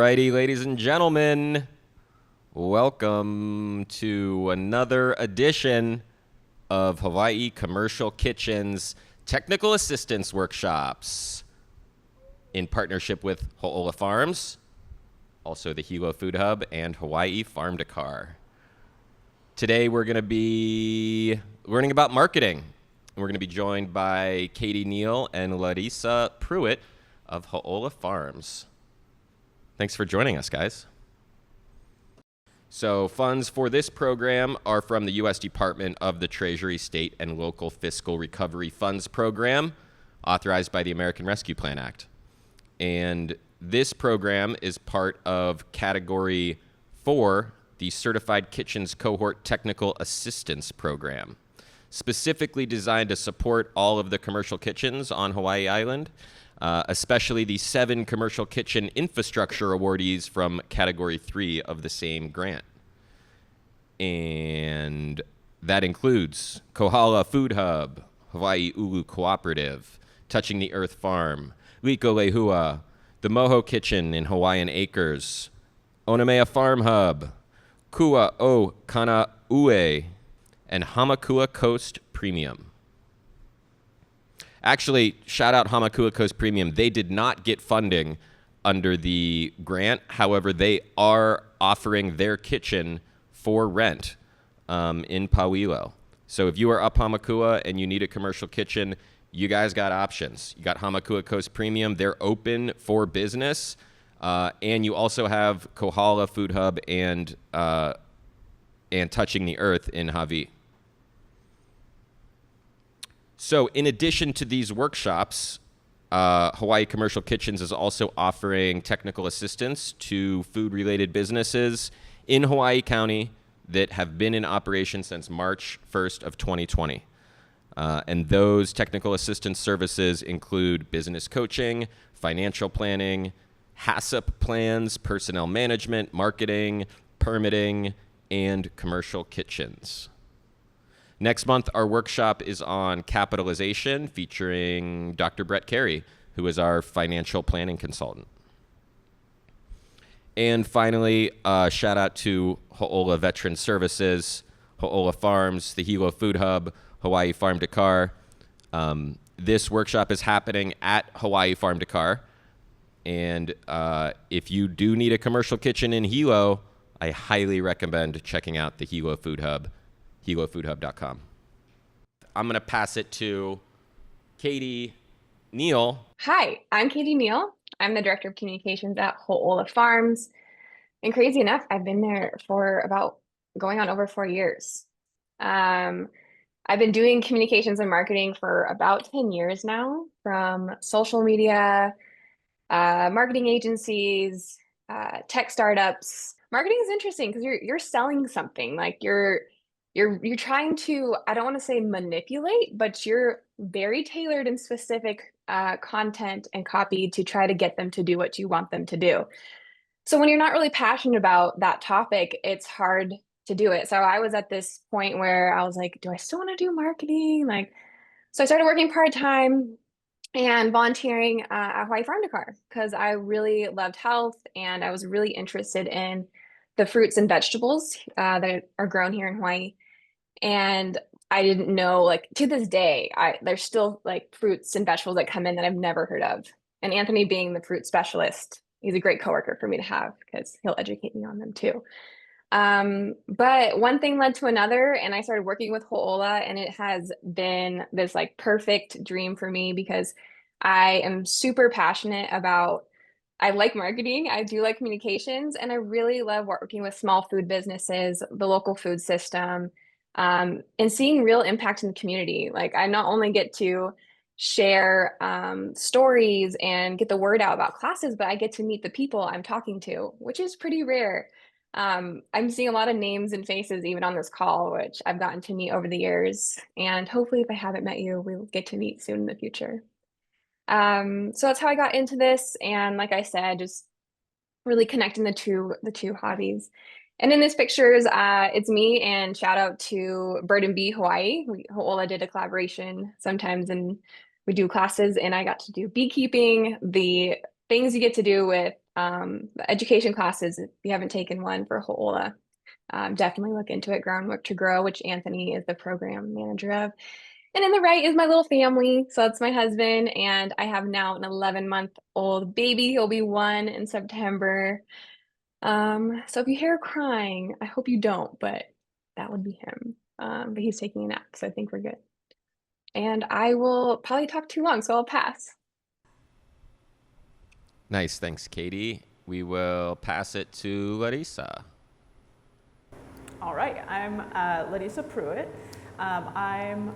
Alrighty, ladies and gentlemen, welcome to another edition of Hawaii Commercial Kitchen's Technical Assistance Workshops in partnership with Ho'ola Farms, also the Hilo Food Hub, and Hawaii Farm to Car. Today we're going to be learning about marketing. We're going to be joined by Katie Neal and Larissa Pruitt of Ho'ola Farms. Thanks for joining us, guys. So funds for this program are from the U.S. Department of the Treasury State and Local Fiscal Recovery Funds Program, authorized by the American Rescue Plan Act. And this program is part of Category 4, the Certified Kitchens Cohort Technical Assistance Program, specifically designed to support all of the commercial kitchens on Hawaii Island, especially the 7 commercial kitchen infrastructure awardees from Category 3 of the same grant. And that includes Kohala Food Hub, Hawaii Ulu Cooperative, Touching the Earth Farm, Liko Lehua, the Moho Kitchen in Hawaiian Acres, Onamea Farm Hub, Kua o Kana Ue, and Hamakua Coast Premium. Actually, shout out Hamakua Coast Premium. They did not get funding under the grant. However, they are offering their kitchen for rent in Pauilo. So if you are up Hamakua and you need a commercial kitchen, you guys got options. You got Hamakua Coast Premium. They're open for business. And you also have Kohala Food Hub and Touching the Earth in Hawaii. So in addition to these workshops, Hawaii Commercial Kitchens is also offering technical assistance to food-related businesses in Hawaii County that have been in operation since March 1st of 2020. And those technical assistance services include business coaching, financial planning, HACCP plans, personnel management, marketing, permitting, and commercial kitchens. Next month, our workshop is on capitalization, featuring Dr. Brett Carey, who is our financial planning consultant. And finally, shout out to Ho'ola Veteran Services, Ho'ola Farms, the Hilo Food Hub, Hawaii Farm to Car. This workshop is happening at Hawaii Farm to Car. And if you do need a commercial kitchen in Hilo, I highly recommend checking out the Hilo Food Hub, hilofoodhub.com. I'm going to pass it to Katie Neal. Hi, I'm Katie Neal. I'm the Director of Communications at Ho'ola Farms. And crazy enough, I've been there for about going on over 4 years. I've been doing communications and marketing for about 10 years now, from social media, marketing agencies, tech startups. Marketing is interesting because you're selling something. Like you're trying to, I don't want to say manipulate, but you're very tailored and specific content and copy to try to get them to do what you want them to do. So when you're not really passionate about that topic, it's hard to do it. So I was at this point where I was like, do I still want to do marketing? So I started working part-time and volunteering at Hawaii Farm to Car because I really loved health and I was really interested in the fruits and vegetables that are grown here in Hawaii. And I didn't know, like, to this day, there's still like fruits and vegetables that come in that I've never heard of. And Anthony, being the fruit specialist, he's a great coworker for me to have because he'll educate me on them too. But one thing led to another, and I started working with Ho'ola, and it has been this like perfect dream for me because I am super passionate about, I like marketing, I do like communications, and I really love working with small food businesses, the local food system, and seeing real impact in the community. Like I not only get to share stories and get the word out about classes, but I get to meet the people I'm talking to, which is pretty rare. I'm seeing a lot of names and faces even on this call, which I've gotten to meet over the years. And hopefully if I haven't met you, we'll get to meet soon in the future. So that's how I got into this. And like I said, just really connecting the two hobbies. And in these pictures, it's me, and shout out to Bird and Bee Hawaii. Ho'ola did a collaboration sometimes, and we do classes, and I got to do beekeeping, the things you get to do with The education classes, if you haven't taken one for Ho'ola, definitely look into it, Groundwork to Grow, which Anthony is the program manager of. And in the right is my little family. So that's my husband. And I have now an 11-month-old baby. He'll be 1 in September. So if you hear crying, I hope you don't, but that would be him. But he's taking a nap, so I think we're good. And I will probably talk too long, so I'll pass. Nice. Thanks, Katie. We will pass it to Larissa. All right, I'm Larissa Pruitt. I'm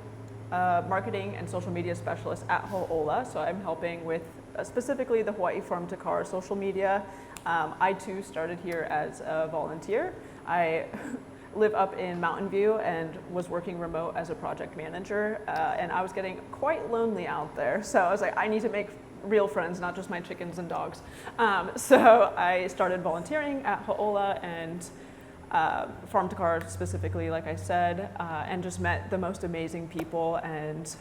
a marketing and social media specialist at Ho'ola, so I'm helping with specifically the Hawaiʻi Farm to Car social media. I too started here as a volunteer. I live up in Mountain View and was working remote as a project manager, and I was getting quite lonely out there. So I was like, I need to make real friends, not just my chickens and dogs. So I started volunteering at Ho'ola and Farm to Car specifically, like I said, and just met the most amazing people. And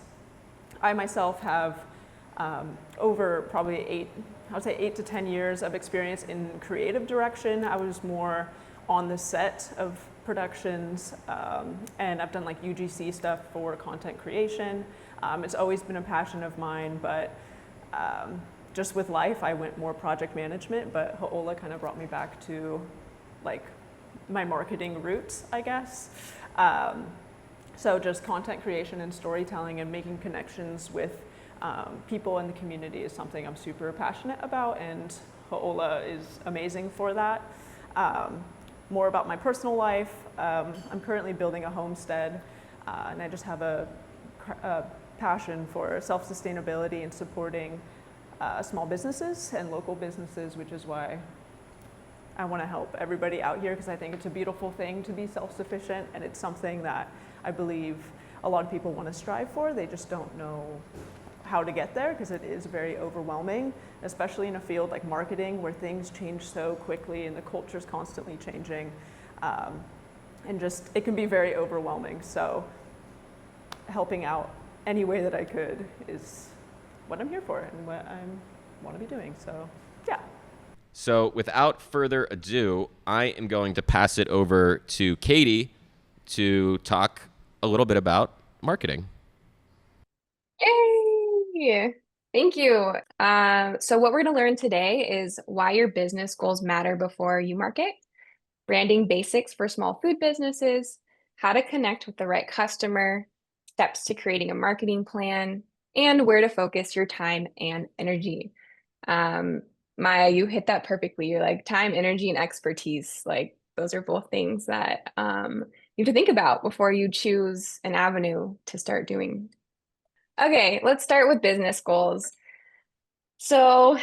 I myself have over probably 8 to 10 years of experience in creative direction. I was more on the set of productions, and I've done like UGC stuff for content creation. It's always been a passion of mine, but just with life, I went more project management, but Ho'ola kind of brought me back to like my marketing roots, I guess. So just content creation and storytelling and making connections with people in the community is something I'm super passionate about, and Ho'ola is amazing for that. More about my personal life, I'm currently building a homestead, and I just have a passion for self-sustainability and supporting small businesses and local businesses, which is why I want to help everybody out here, because I think it's a beautiful thing to be self-sufficient, and it's something that I believe a lot of people want to strive for. They just don't know how to get there because it is very overwhelming, especially in a field like marketing where things change so quickly and the culture is constantly changing, and just it can be very overwhelming. So helping out any way that I could is what I'm here for and what I want to be doing. So yeah. So without further ado, I am going to pass it over to Katie to talk a little bit about marketing. Yay! Thank you. So what we're going to learn today is why your business goals matter before you market, branding basics for small food businesses, how to connect with the right customer, steps to creating a marketing plan, and where to focus your time and energy. Maya, you hit that perfectly. You're like time, energy, and expertise. Like those are both things that you have to think about before you choose an avenue to start doing. Okay, let's start with business goals. So,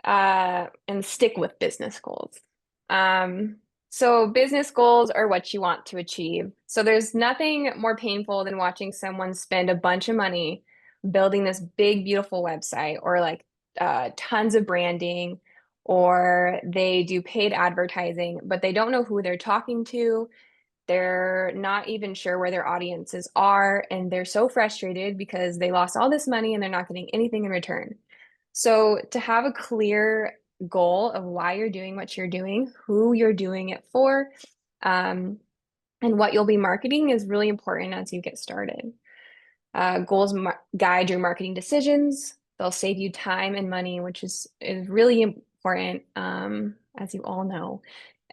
and stick with business goals. So business goals are what you want to achieve. So there's nothing more painful than watching someone spend a bunch of money building this big, beautiful website, or like tons of branding, or they do paid advertising, but they don't know who they're talking to. They're not even sure where their audiences are, and they're so frustrated because they lost all this money and they're not getting anything in return. So to have a clear goal of why you're doing what you're doing, who you're doing it for, and what you'll be marketing is really important as you get started. Goals guide your marketing decisions. They'll save you time and money, which is really important, as you all know.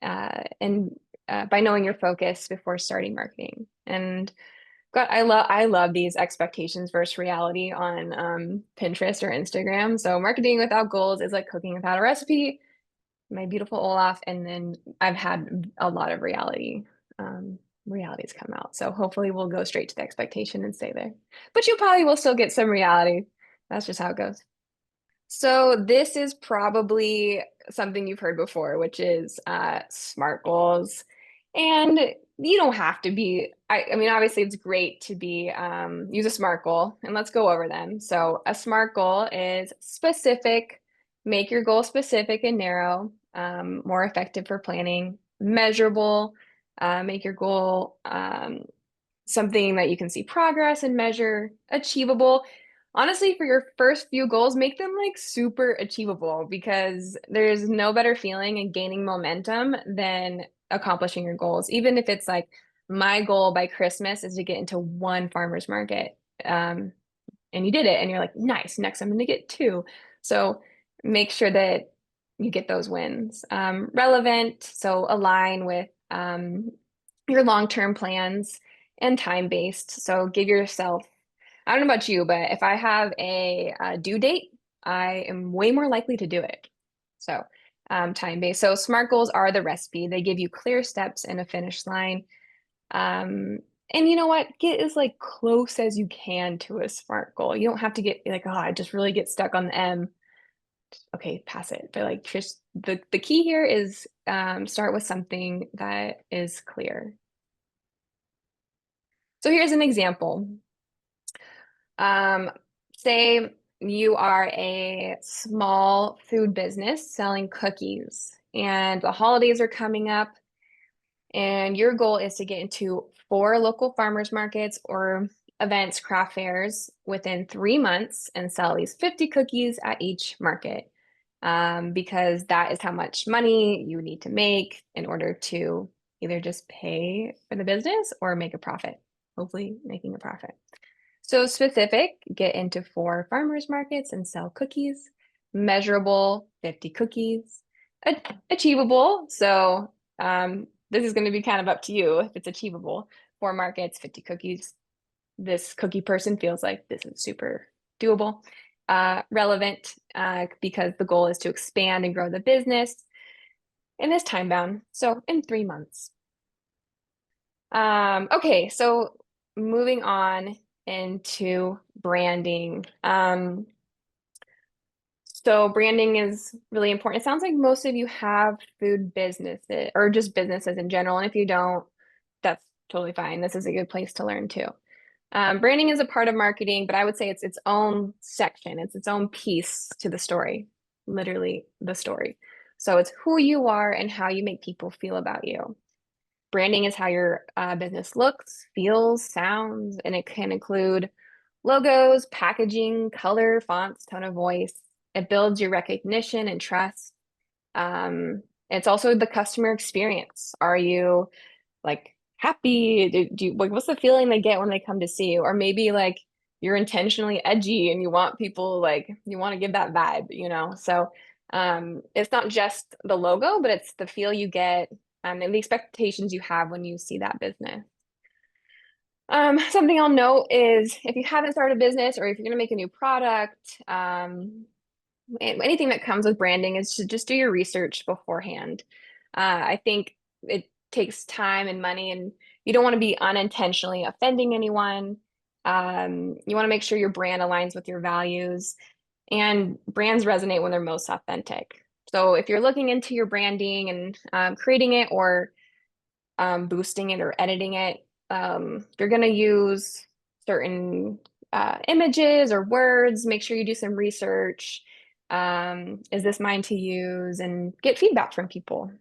And by knowing your focus before starting marketing. And God, I love these expectations versus reality on Pinterest or Instagram. So marketing without goals is like cooking without a recipe. My beautiful Olaf, and then I've had a lot of realities come out. So hopefully we'll go straight to the expectation and stay there. But you probably will still get some reality. That's just how it goes. So this is probably something you've heard before, which is SMART goals. And you don't have to be, I mean, obviously it's great to be, use a SMART goal, and let's go over them. So a SMART goal is specific, make your goal specific and narrow, more effective for planning, measurable, make your goal something that you can see progress and measure, achievable. Honestly, for your first few goals, make them like super achievable because there's no better feeling in gaining momentum than accomplishing your goals. Even if it's like my goal by Christmas is to get into one farmer's market. And you did it and you're like, nice, next I'm going to get two. So make sure that you get those wins. Relevant, so align with your long-term plans and time-based. So give yourself, I don't know about you, but if I have a due date, I am way more likely to do it. So time-based. So SMART goals are the recipe. They give you clear steps and a finish line. And you know what? Get as like close as you can to a SMART goal. You don't have to get like, oh, I just really get stuck on the M. Okay, pass it. But like just the key here is start with something that is clear. So here's an example. Say you are a small food business selling cookies and the holidays are coming up and your goal is to get into 4 local farmers markets or events, craft fairs within 3 months and sell at least 50 cookies at each market. Because that is how much money you need to make in order to either just pay for the business or make a profit, hopefully making a profit. So specific, get into 4 farmers markets and sell cookies. Measurable, 50 cookies. Achievable, so this is going to be kind of up to you if it's achievable. 4 markets, 50 cookies. This cookie person feels like this is super doable. Relevant because the goal is to expand and grow the business and is time bound. So in 3 months. Okay, so moving on into branding. So branding is really important. It sounds like most of you have food businesses or just businesses in general. And if you don't, that's totally fine. This is a good place to learn too. Branding is a part of marketing, but I would say it's its own section. It's its own piece to the story, literally the story. So it's who you are and how you make people feel about you. Branding is how your business looks, feels, sounds, and it can include logos, packaging, color, fonts, tone of voice. It builds your recognition and trust. It's also the customer experience. Are you like happy? Do you like what's the feeling they get when they come to see you? Or maybe like you're intentionally edgy and you want people like you want to give that vibe, you know? So it's not just the logo, but it's the feel you get and the expectations you have when you see that business. Something I'll note is if you haven't started a business or if you're going to make a new product, anything that comes with branding is to just do your research beforehand. I think it takes time and money, and you don't want to be unintentionally offending anyone. You want to make sure your brand aligns with your values, and brands resonate when they're most authentic. So if you're looking into your branding and creating it or boosting it or editing it, you're going to use certain images or words. Make sure you do some research. Is this mine to use? And get feedback from people.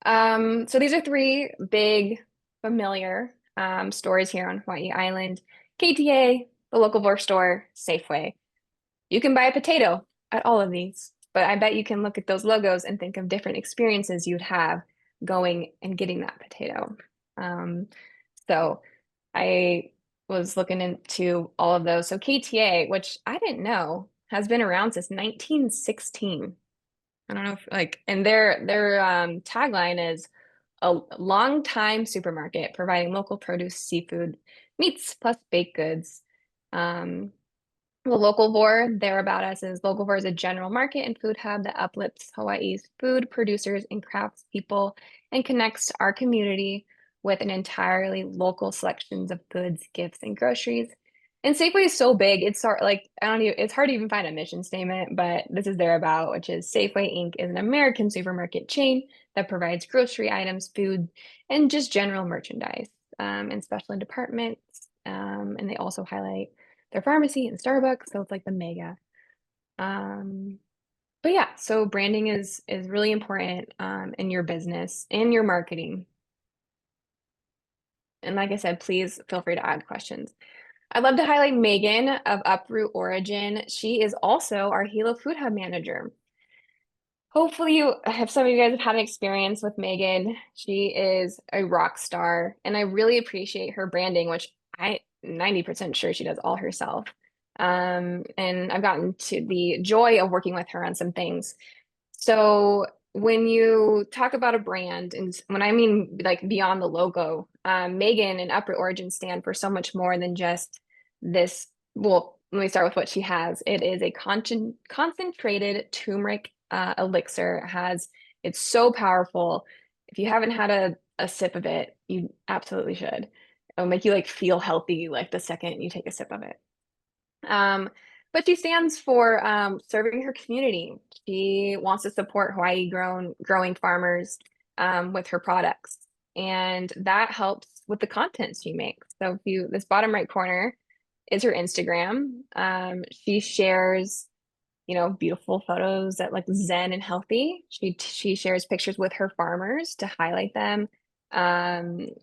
So these are 3 big familiar stores here on Hawaii Island. KTA, the local bookstore, Safeway. You can buy a potato at all of these, but I bet you can look at those logos and think of different experiences you'd have going and getting that potato. So I was looking into all of those. So KTA, which I didn't know, has been around since 1916. I don't know if like, and their tagline is a long time supermarket providing local produce, seafood, meats, plus baked goods. The Localvore, there about us is Localvore is a general market and food hub that uplifts Hawaii's food producers and craftspeople and connects our community with an entirely local selections of goods, gifts, and groceries. And Safeway is so big, it's sort like I don't even it's hard to even find a mission statement, but this is their about, which is Safeway Inc. is an American supermarket chain that provides grocery items, food, and just general merchandise and special departments. And they also highlight their pharmacy and Starbucks, so it's like the mega. But yeah, so branding is really important in your business and your marketing. And like I said, please feel free to add questions. I'd love to highlight Megan of Uproot Origin. She is also our Hilo Food Hub manager. Hopefully some of you guys have had an experience with Megan. She is a rock star, and I really appreciate her branding, which I 90% sure she does all herself. And I've gotten to the joy of working with her on some things. So when you talk about a brand, and when I mean like beyond the logo, Megan and Upper Origin stand for so much more than just this. Well, let me start with what she has. It is a concentrated turmeric elixir. It's so powerful. If you haven't had a sip of it, you absolutely should. It'll make you like feel healthy like the second you take a sip of it. But she stands for serving her community. She wants to support Hawaii growing farmers with her products, and that helps with the content she makes. So this bottom right corner is her Instagram. She shares, beautiful photos that like zen and healthy. She shares pictures with her farmers to highlight them.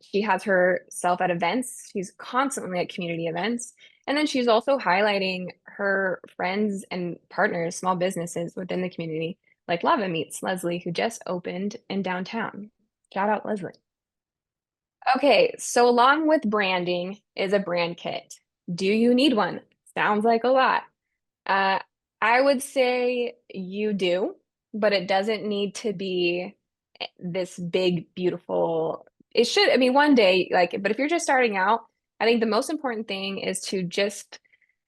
She has herself at events. She's constantly at community events. And then she's also highlighting her friends and partners, small businesses within the community, like Lava Meets Leslie, who just opened in downtown. Shout out, Leslie. Okay, so along with branding is a brand kit. Do you need one? Sounds like a lot. I would say you do, but it doesn't need to be this big, beautiful. It should, I mean, one day, but if you're just starting out, I think the most important thing is to just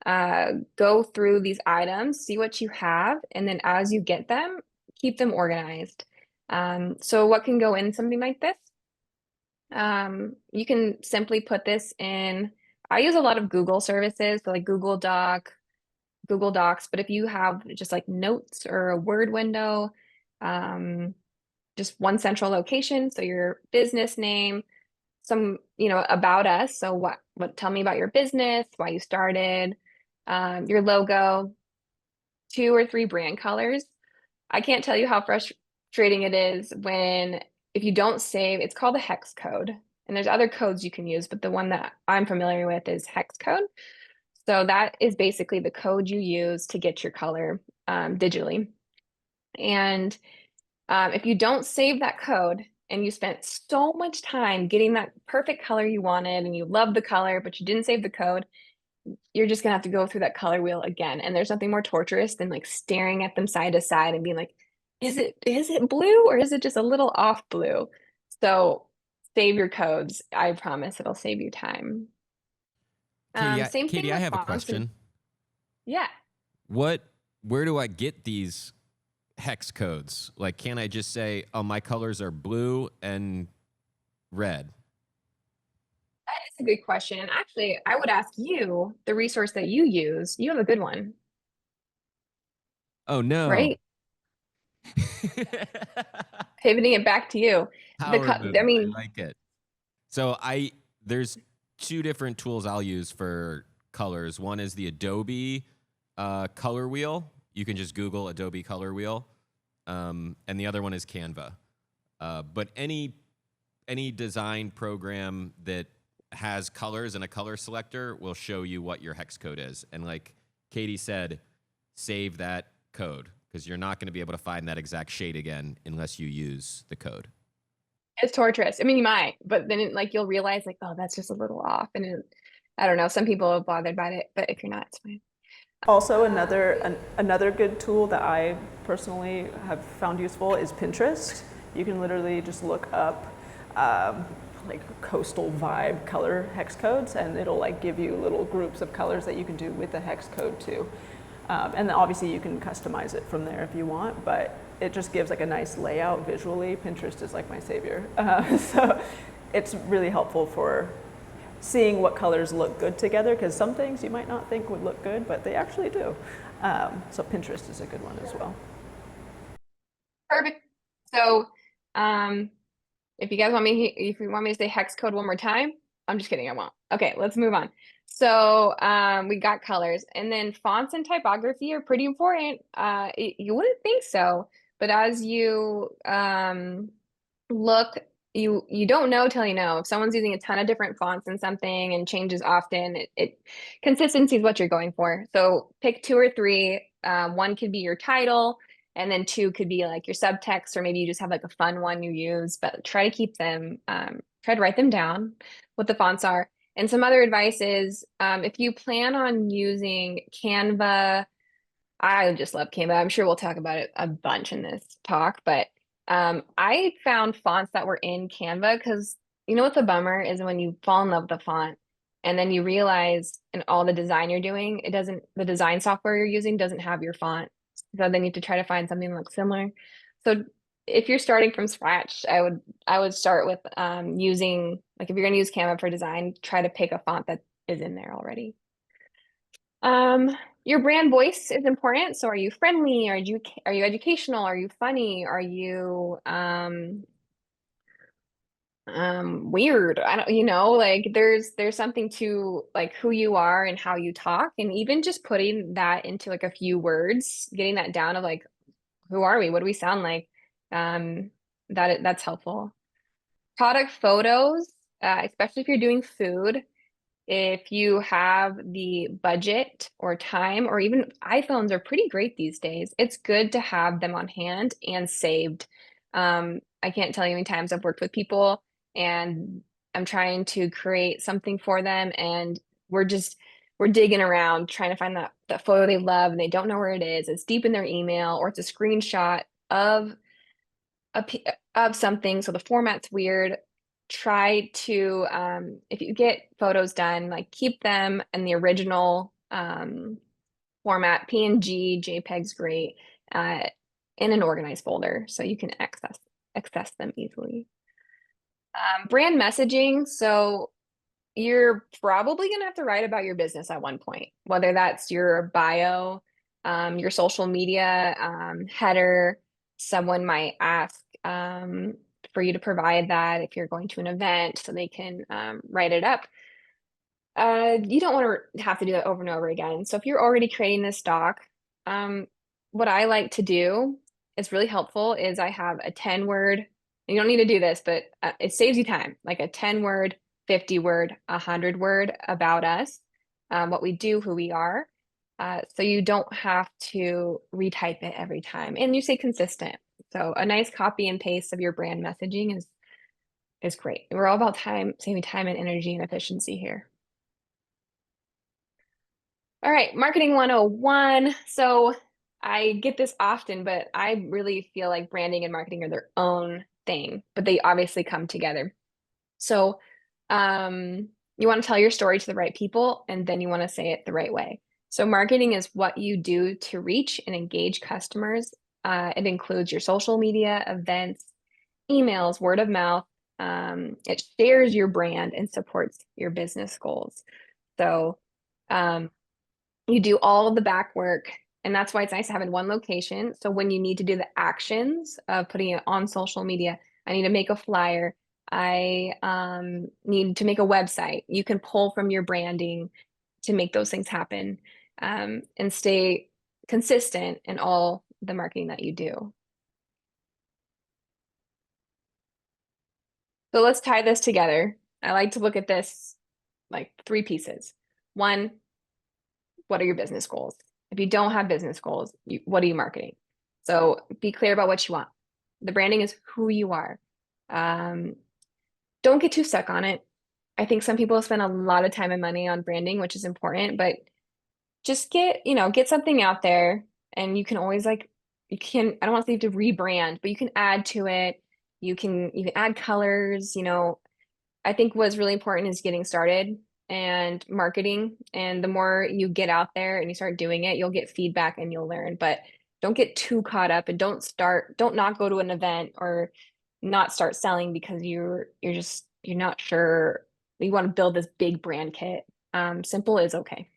go through these items, see what you have, and then as you get them, keep them organized. So what can go in something like this? You can simply put this in. I use a lot of Google services, so like Google Docs, but if you have just like notes or a word window, just one central location, so your business name, some, about us. So tell me about your business, why you started, your logo, 2 or 3 brand colors. I can't tell you how frustrating it is if you don't save, it's called a hex code. And there's other codes you can use, but the one that I'm familiar with is hex code. So that is basically the code you use to get your color digitally. And if you don't save that code and you spent so much time getting that perfect color you wanted and you love the color, but you didn't save the code, you're just gonna have to go through that color wheel again. And there's nothing more torturous than like staring at them side to side and being like, is it blue or is it just a little off blue? So save your codes. I promise it'll save you time. Same thing Katie, I with have a fonts. question. Yeah. Where do I get these hex codes? Like, can I just say, oh, my colors are blue and red? That is a good question. And actually, I would ask you the resource that you use. You have a good one, Oh, no. right? Pivoting it back to you. Power move. I mean, I like it. So there's 2 different tools I'll use for colors. One is the Adobe color wheel. You can just Google Adobe color wheel. And the other one is Canva. But any design program that has colors and a color selector will show you what your hex code is. And like Katie said, save that code because you're not going to be able to find that exact shade again unless you use the code. it's torturous. I mean, you might, but then you'll realize like, oh, that's just a little off. And I don't know, some people are bothered by it, but if you're not, it's fine. Also, another good tool that I personally have found useful is Pinterest. You can literally just look up like coastal vibe color hex codes, and it'll like give you little groups of colors that you can do with the hex code too. And then obviously you can customize it from there if you want, but it just gives like a nice layout visually. Pinterest is like my savior. So it's really helpful for seeing what colors look good together, because some things you might not think would look good, but they actually do. So Pinterest is a good one as well. Perfect. So if you want me to say hex code one more time, I'm just kidding, I won't. Okay, let's move on. So we got colors, and then fonts and typography are pretty important. You wouldn't think so, but as you look you don't know till you know. If someone's using a ton of different fonts in something and changes often, consistency is what you're going for. So pick two or three. One could be your title, and then two could be like your subtext, or maybe you just have like a fun one you use, but try to keep them, try to write them down, what the fonts are. And some other advice is if you plan on using Canva, I just love Canva. I'm sure we'll talk about it a bunch in this talk, but I found fonts that were in Canva because you know what the bummer is when you fall in love with the font and then you realize in all the design you're doing, the design software you're using doesn't have your font. So then you have to try to find something that looks similar. So if you're starting from scratch, I would start with using, like if you're going to use Canva for design, try to pick a font that is in there already. Your brand voice is important. So are you friendly? Are you educational? Are you funny? Are you weird? I don't, like there's something to like who you are and how you talk, and even just putting that into like a few words, getting that down of like who are we? What do we sound like? That's helpful. Product photos, especially if you're doing food. If you have the budget or time, or even iPhones are pretty great these days, it's good to have them on hand and saved. I can't tell you how many times I've worked with people and I'm trying to create something for them, and we're digging around trying to find that photo they love and they don't know where it is. It's deep in their email, or it's a screenshot of a of something, so the format's weird. Try to if you get photos done, like keep them in the original format. PNG, JPEG's great, uh, in an organized folder so you can access them easily. Brand messaging, so you're probably going to have to write about your business at one point, whether that's your bio, your social media header. Someone might ask for you to provide that if you're going to an event so they can write it up. You don't want to have to do that over and over again. So if you're already creating this doc, what I like to do is really helpful is I have a 10-word, you don't need to do this, but it saves you time, like a 10-word, 50-word, 100-word about us, what we do, who we are. So you don't have to retype it every time, and you stay consistent. So a nice copy and paste of your brand messaging is great. We're all about saving time and energy and efficiency here. All right, marketing 101. So I get this often, but I really feel like branding and marketing are their own thing, but they obviously come together. So you want to tell your story to the right people, and then you want to say it the right way. So marketing is what you do to reach and engage customers. It includes your social media, events, emails, word of mouth. It shares your brand and supports your business goals. So you do all of the back work, and that's why it's nice to have it in one location. So when you need to do the actions of putting it on social media, I need to make a flyer, I need to make a website, you can pull from your branding to make those things happen, and stay consistent in all the marketing that you do. So let's tie this together. I like to look at this like three pieces. One, what are your business goals? If you don't have business goals, what are you marketing? So be clear about what you want. The branding is who you are. Don't get too stuck on it. I think some people spend a lot of time and money on branding, which is important, but just get something out there, and you can always I don't want to say you have to rebrand, but you can add to it. You can add colors, I think what's really important is getting started and marketing. And the more you get out there and you start doing it, you'll get feedback and you'll learn. But don't get too caught up, and don't not go to an event or not start selling because you're not sure you want to build this big brand kit. Simple is okay.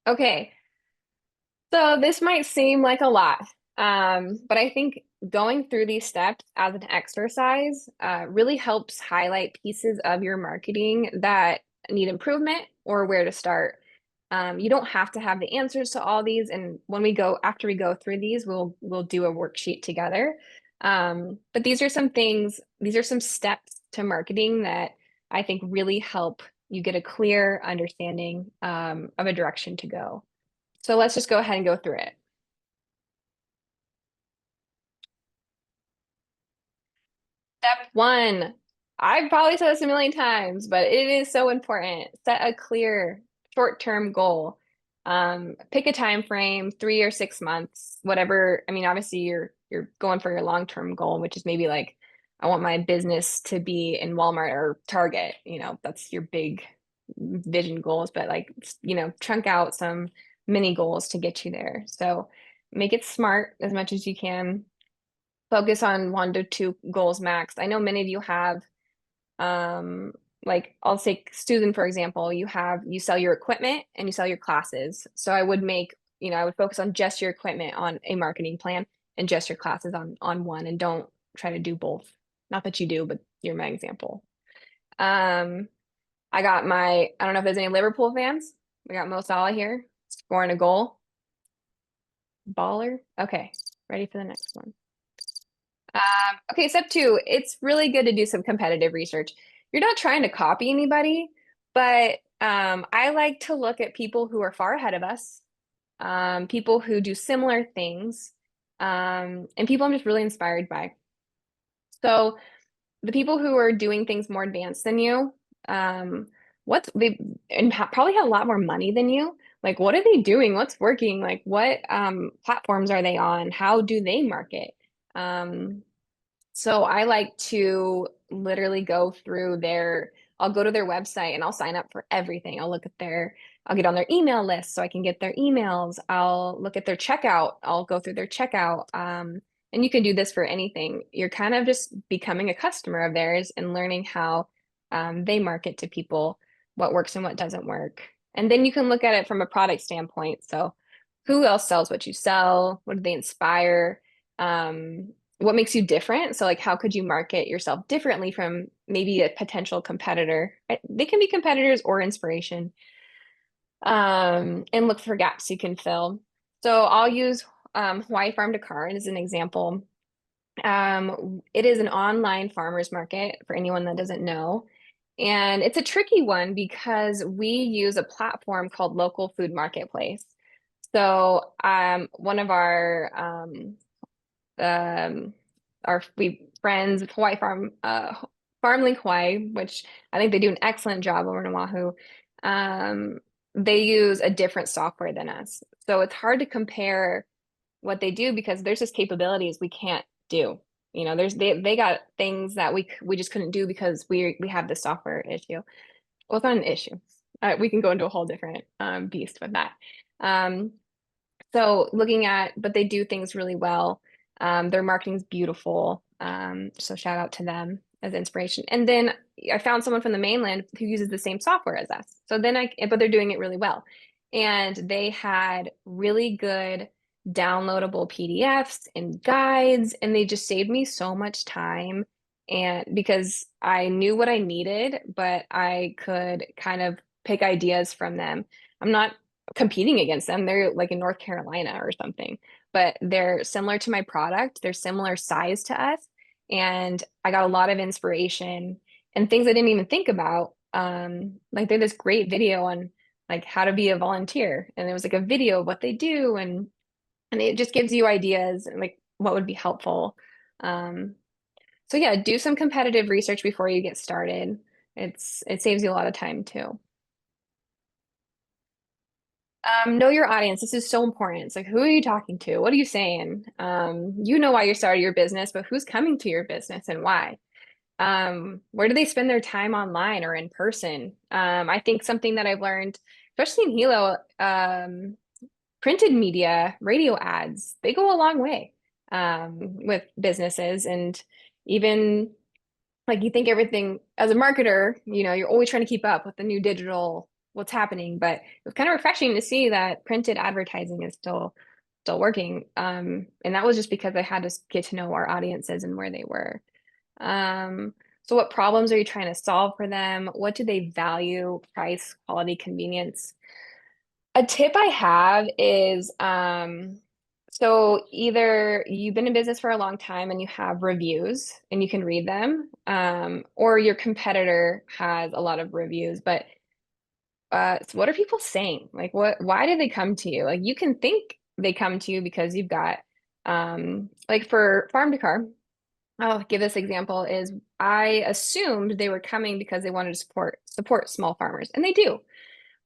Okay, so this might seem like a lot, but I think going through these steps as an exercise really helps highlight pieces of your marketing that need improvement or where to start. You don't have to have the answers to all these. And when we go, after we go through these, we'll do a worksheet together. But these are some things, these are some steps to marketing that I think really help you get a clear understanding of a direction to go. So let's just go ahead and go through it. Step one, I've probably said this a million times, but it is so important. Set a clear short-term goal. Pick a time frame, 3 or 6 months, whatever. I mean, obviously you're going for your long-term goal, which is maybe like, I want my business to be in Walmart or Target. That's your big vision goals, but like, chunk out some mini goals to get you there. So make it smart as much as you can. Focus on 1 to 2 goals max. I know many of you have, like I'll take Susan, for example, you sell your equipment and you sell your classes. So I would I would focus on just your equipment on a marketing plan and just your classes on one, and don't try to do both. Not that you do, but you're my example. I don't know if there's any Liverpool fans. We got Mo Salah here scoring a goal. Baller. Okay, ready for the next one. Okay, step 2, it's really good to do some competitive research. You're not trying to copy anybody, but I like to look at people who are far ahead of us, people who do similar things, and people I'm just really inspired by. So the people who are doing things more advanced than you, probably have a lot more money than you. Like, what are they doing? What's working? Like, what platforms are they on? How do they market? So I like to literally I'll go to their website and I'll sign up for everything. I'll get on their email list so I can get their emails. I'll look at their checkout. I'll go through their checkout. And you can do this for anything. You're kind of just becoming a customer of theirs and learning how they market to people, what works and what doesn't work. And then you can look at it from a product standpoint. So who else sells what you sell? What do they inspire? What makes you different? So like, how could you market yourself differently from maybe a potential competitor? They can be competitors or inspiration. And look for gaps you can fill. So I'll use Hawaii Farm to Card as an example. It is an online farmers market for anyone that doesn't know. And it's a tricky one because we use a platform called Local Food Marketplace. So one of our friends, Hawaii Farm, FarmLink Hawaii, which I think they do an excellent job over in Oahu. They use a different software than us. So it's hard to compare what they do because there's just capabilities we can't do. They got things that we just couldn't do because we have this software issue. Well, it's not an issue. We can go into a whole different beast with that. But they do things really well. Their marketing's beautiful. So shout out to them as inspiration. And then I found someone from the mainland who uses the same software as us. But they're doing it really well. And they had really good downloadable PDFs and guides, and they just saved me so much time. And because I knew what I needed, but I could kind of pick ideas from them. I'm not competing against them. They're like in North Carolina or something, but they're similar to my product. They're similar size to us. And I got a lot of inspiration and things I didn't even think about. Like they had this great video on like how to be a volunteer. And it was like a video of what they do. And it just gives you ideas and like what would be helpful. So yeah, do some competitive research before you get started. It saves you a lot of time too. Know your audience. This is so important. It's like, who are you talking to? What are you saying? You know why you started your business, but who's coming to your business and why? Where do they spend their time online or in person? I think something that I've learned, especially in Hilo, printed media, radio ads, they go a long way with businesses. And even like you think everything as a marketer, you're always trying to keep up with the new digital, what's happening. But it was kind of refreshing to see that printed advertising is still working. And that was just because I had to get to know our audiences and where they were. So what problems are you trying to solve for them? What do they value? Price, quality, convenience. A tip I have is so either you've been in business for a long time and you have reviews and you can read them, or your competitor has a lot of reviews, but so what are people saying? Like why did they come to you? Like you can think they come to you because you've got like for farm to car, I'll give this example is I assumed they were coming because they wanted to support small farmers, and they do.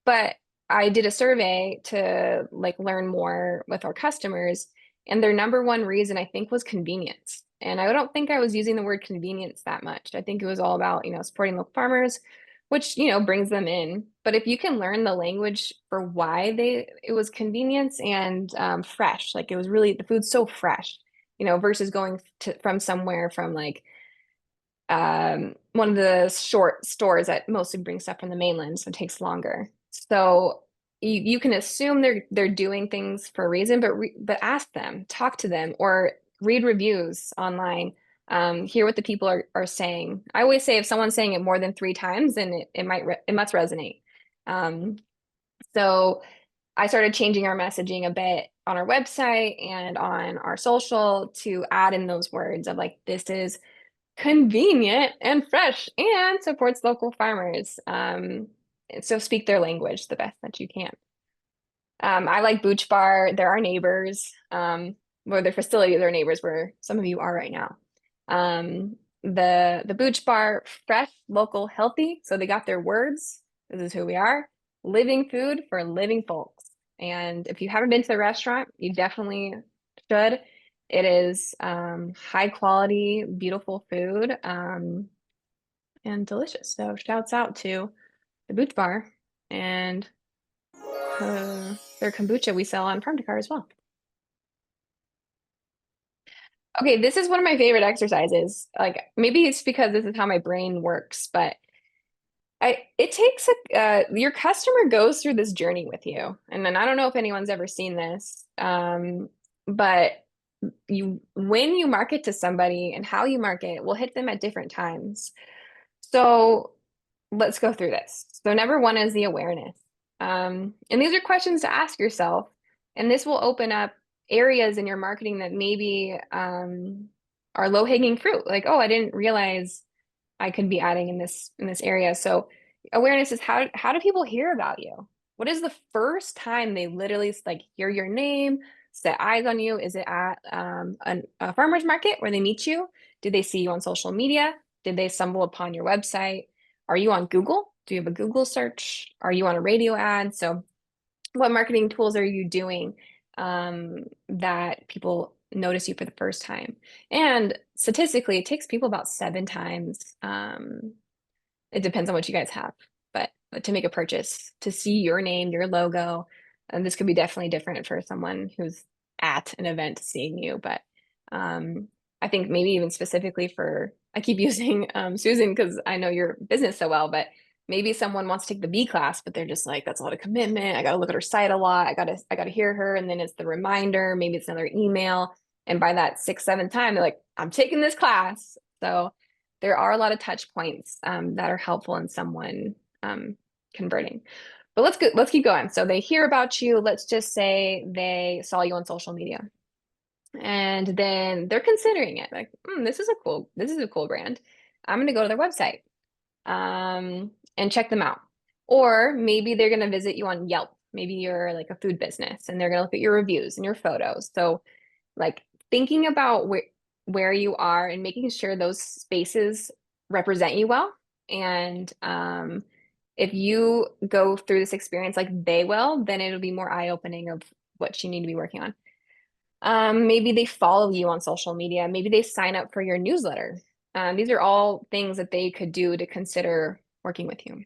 But I did a survey to like learn more with our customers, and their number one reason I think was convenience. And I don't think I was using the word convenience that much. I think it was all about, supporting local farmers, which, brings them in. But if you can learn the language for why it was convenience and fresh, like it was really the food's so fresh, versus going from somewhere from like one of the short stores that mostly bring stuff from the mainland, so it takes longer. So you can assume they're doing things for a reason, but ask them, talk to them, or read reviews online. Hear what the people are saying. I always say if someone's saying it more than 3 times, then it must resonate. Um, so I started changing our messaging a bit on our website and on our social to add in those words of like, this is convenient and fresh and supports local farmers. So speak their language the best that you can. I like Booch Bar. They're our neighbors. Well, their facilities are neighbors where some of you are right now. The Booch Bar, fresh, local, healthy. So they got their words. This is who we are. Living food for living folks. And if you haven't been to the restaurant, you definitely should. It is high quality, beautiful food, and delicious. So shouts out to the Booch Bar and their kombucha we sell on Farm to Car as well. Okay, this is one of my favorite exercises. Like maybe it's because this is how my brain works, but it takes your customer goes through this journey with you. And then I don't know if anyone's ever seen this, but when you market to somebody and how you market will hit them at different times. So let's go through this. So number one is the awareness. And these are questions to ask yourself, and this will open up areas in your marketing that maybe are low-hanging fruit. Like, oh, I didn't realize I could be adding in this area. So awareness is how do people hear about you? What is the first time they literally like hear your name, set eyes on you? Is it at a farmer's market where they meet you? Did they see you on social media? Did they stumble upon your website? Are you on Google? Do you have a Google search? Are you on a radio ad? So what marketing tools are you doing that people notice you for the first time? And statistically, it takes people about 7 times. It depends on what you guys have, but to make a purchase, to see your name, your logo, and this could be definitely different for someone who's at an event seeing you. But I think maybe even specifically I keep using Susan because I know your business so well, but maybe someone wants to take the B class, but they're just like, that's a lot of commitment. I got to look at her site a lot. I gotta hear her. And then it's the reminder, maybe it's another email. And by that 6th, 7th time, they're like, I'm taking this class. So there are a lot of touch points that are helpful in someone converting. But let's keep going. So they hear about you. Let's just say they saw you on social media. And then they're considering it like, this is a cool brand. I'm going to go to their website and check them out. Or maybe they're going to visit you on Yelp. Maybe you're like a food business and they're going to look at your reviews and your photos. So like thinking about where you are and making sure those spaces represent you well. And if you go through this experience like they will, then it'll be more eye-opening of what you need to be working on. Maybe they follow you on social media. Maybe they sign up for your newsletter. These are all things that they could do to consider working with you.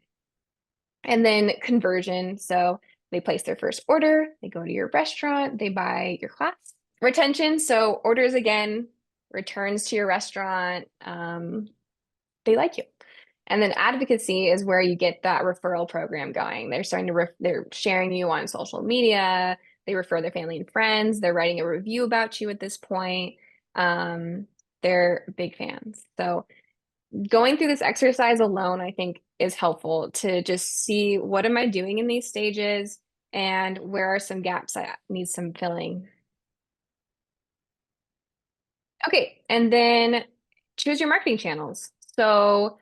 And then conversion. So they place their first order, they go to your restaurant, they buy your class. Retention. So orders again, returns to your restaurant. They like you. And then advocacy is where you get that referral program going. They're starting to they're sharing you on social media. They refer their family and friends. They're writing a review about you at this point. They're big fans. So going through this exercise alone, I think, is helpful to just see what am I doing in these stages? and where are some gaps that need some filling. Okay, and then choose your marketing channels. So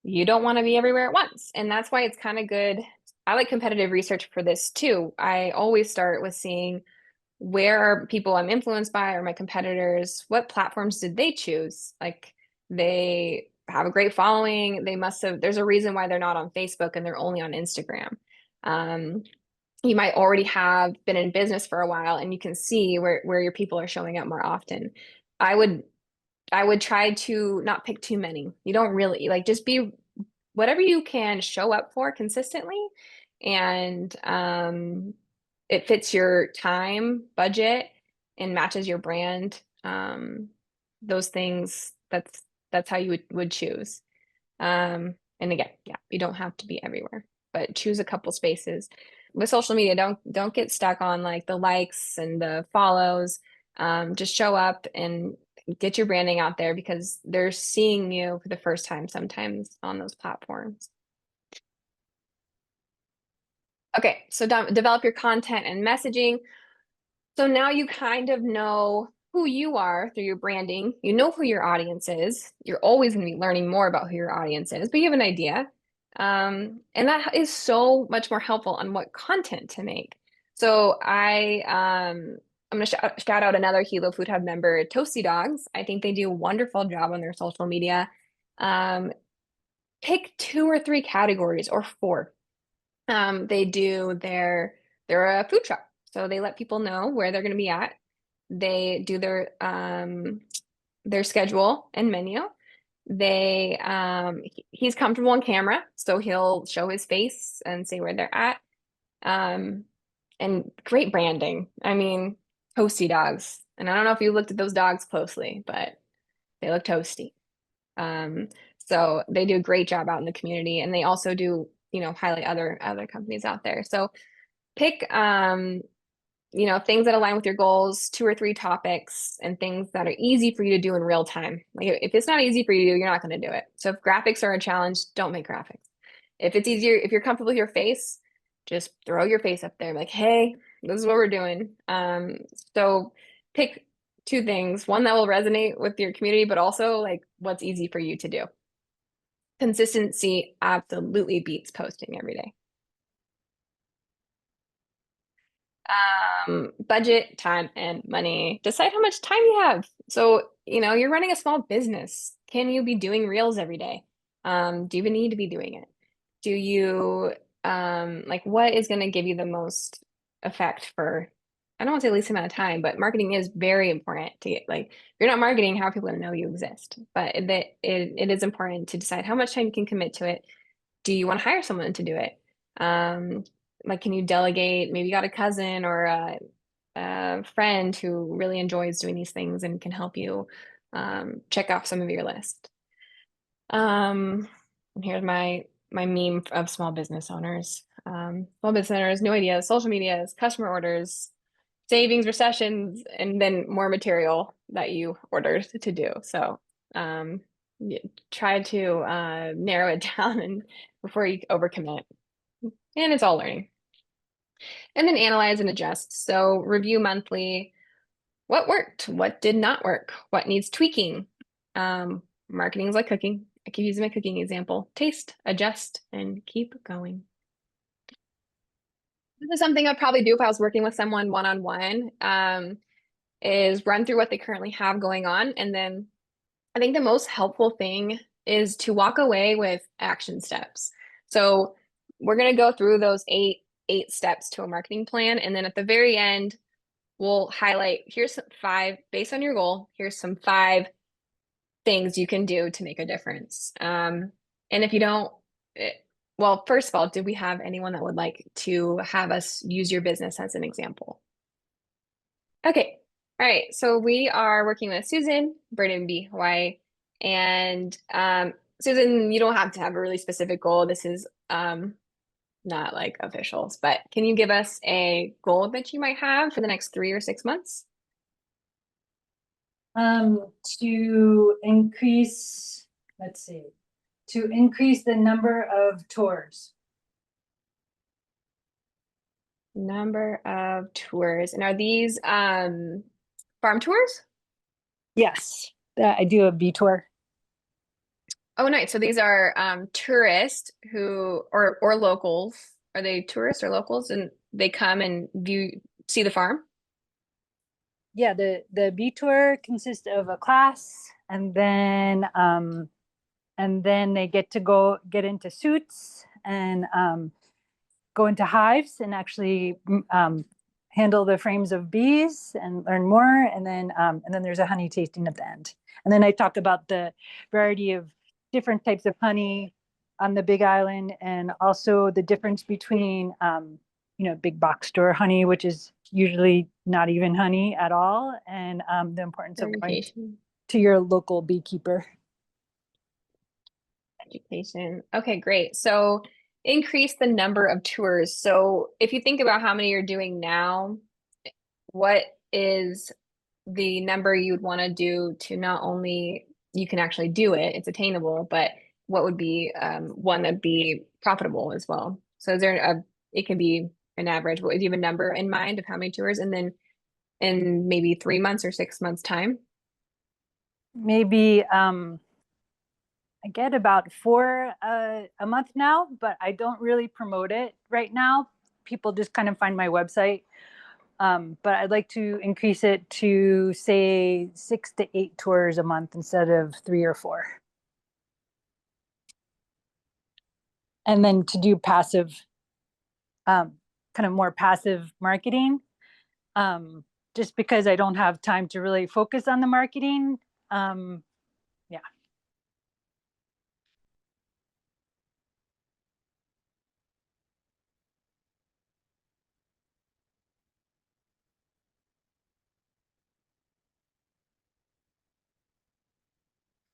you don't want to be everywhere at once. And that's why it's kind of good. I like competitive research for this too. I always start with seeing where are people I'm influenced by or my competitors, what platforms did they choose? Like they have a great following. They must have, there's a reason why they're not on Facebook and they're only on Instagram. You might already have been in business for a while and you can see where your people are showing up more often. I would try to not pick too many. You don't really like just be whatever you can show up for consistently and it fits your time budget and matches your brand. Those things that's how you would choose. And again, yeah, you don't have to be everywhere, but choose a couple spaces. With social media, don't get stuck on like the likes and the follows. Just show up and get your branding out there because they're seeing you for the first time sometimes on those platforms. Okay, so develop your content and messaging. So now you kind of know who you are through your branding. You know who your audience is. You're always going to be learning more about who your audience is, but you have an idea. And that is so much more helpful on what content to make. So I'm going to shout out another Hilo Food Hub member, Toasty Dogs. I think they do a wonderful job on their social media. Pick 2 or 3 categories or 4. They're a food truck. So they let people know where they're going to be at. They do their schedule and menu. He's comfortable on camera, so he'll show his face and say where they're at. And great branding. I mean, toasty dogs. And I don't know if you looked at those dogs closely, but they look toasty. So they do a great job out in the community, and they also do, highlight other companies out there. So pick things that align with your goals, 2 or 3 topics, and things that are easy for you to do in real time. Like if it's not easy for you to do, you're not going to do it. So if graphics are a challenge, don't make graphics. If it's easier, if you're comfortable with your face, just throw your face up there. Like, hey, this is what we're doing. So pick 2 things, one that will resonate with your community, but also like what's easy for you to do. Consistency absolutely beats posting every day. Budget, time, and money. Decide how much time you have. So, you're running a small business. Can you be doing reels every day? Do you even need to be doing it? Do you, what is going to give you the most effect for, I don't want to say least amount of time, but marketing is very important to get, if you're not marketing, how are people going to know you exist? But it is important to decide how much time you can commit to it. Do you want to hire someone to do it? Can you delegate? Maybe you got a cousin or a friend who really enjoys doing these things and can help you check off some of your list. And here's my meme of small business owners. Small business owners, new ideas, social medias, customer orders, savings, recessions, and then more material that you ordered to do. So try to narrow it down and before you overcommit. And it's all learning. And then analyze and adjust. So review monthly. What worked? What did not work? What needs tweaking? Marketing is like cooking. I keep using my cooking example. Taste, adjust, and keep going. This is something I'd probably do if I was working with someone one-on-one, is run through what they currently have going on. And then I think the most helpful thing is to walk away with action steps. So we're going to go through those eight steps to a marketing plan. And then at the very end, we'll highlight, here's 5, based on your goal, here's some 5 things you can do to make a difference. And if you don't, well, first of all, do we have anyone that would like to have us use your business as an example? Okay. All right. So we are working with Susan, Burden B, Hawaii. And Susan, you don't have to have a really specific goal. This is not like officials, but can you give us a goal that you might have for the next 3 or 6 months? To increase, to increase the number of tours. Number of tours. And are these farm tours? Yes, I do a bee tour. Oh, nice. So these are tourists who or locals. Are they tourists or locals? And they come and see the farm? Yeah, the bee tour consists of a class, and then they get to get into suits and go into hives and actually handle the frames of bees and learn more. And then there's a honey tasting at the end. And then I talk about the variety of different types of honey on the Big Island, and also the difference between big box store honey, which is usually not even honey at all, and the importance of going to your local beekeeper. Education. Okay, great. So increase the number of tours. So if you think about how many you're doing now, what is the number you'd want to do to not only you can actually do it, it's attainable, but what would be one that'd be profitable as well? So is there it can be an average, but do you have a number in mind of how many tours? And then in maybe 3 months or 6 months time? Maybe I get about 4 a month now, but I don't really promote it right now. People just kind of find my website. But I'd like to increase it to, say, 6 to 8 tours a month instead of 3 or 4. And then to do passive, kind of more passive marketing, just because I don't have time to really focus on the marketing. Yeah.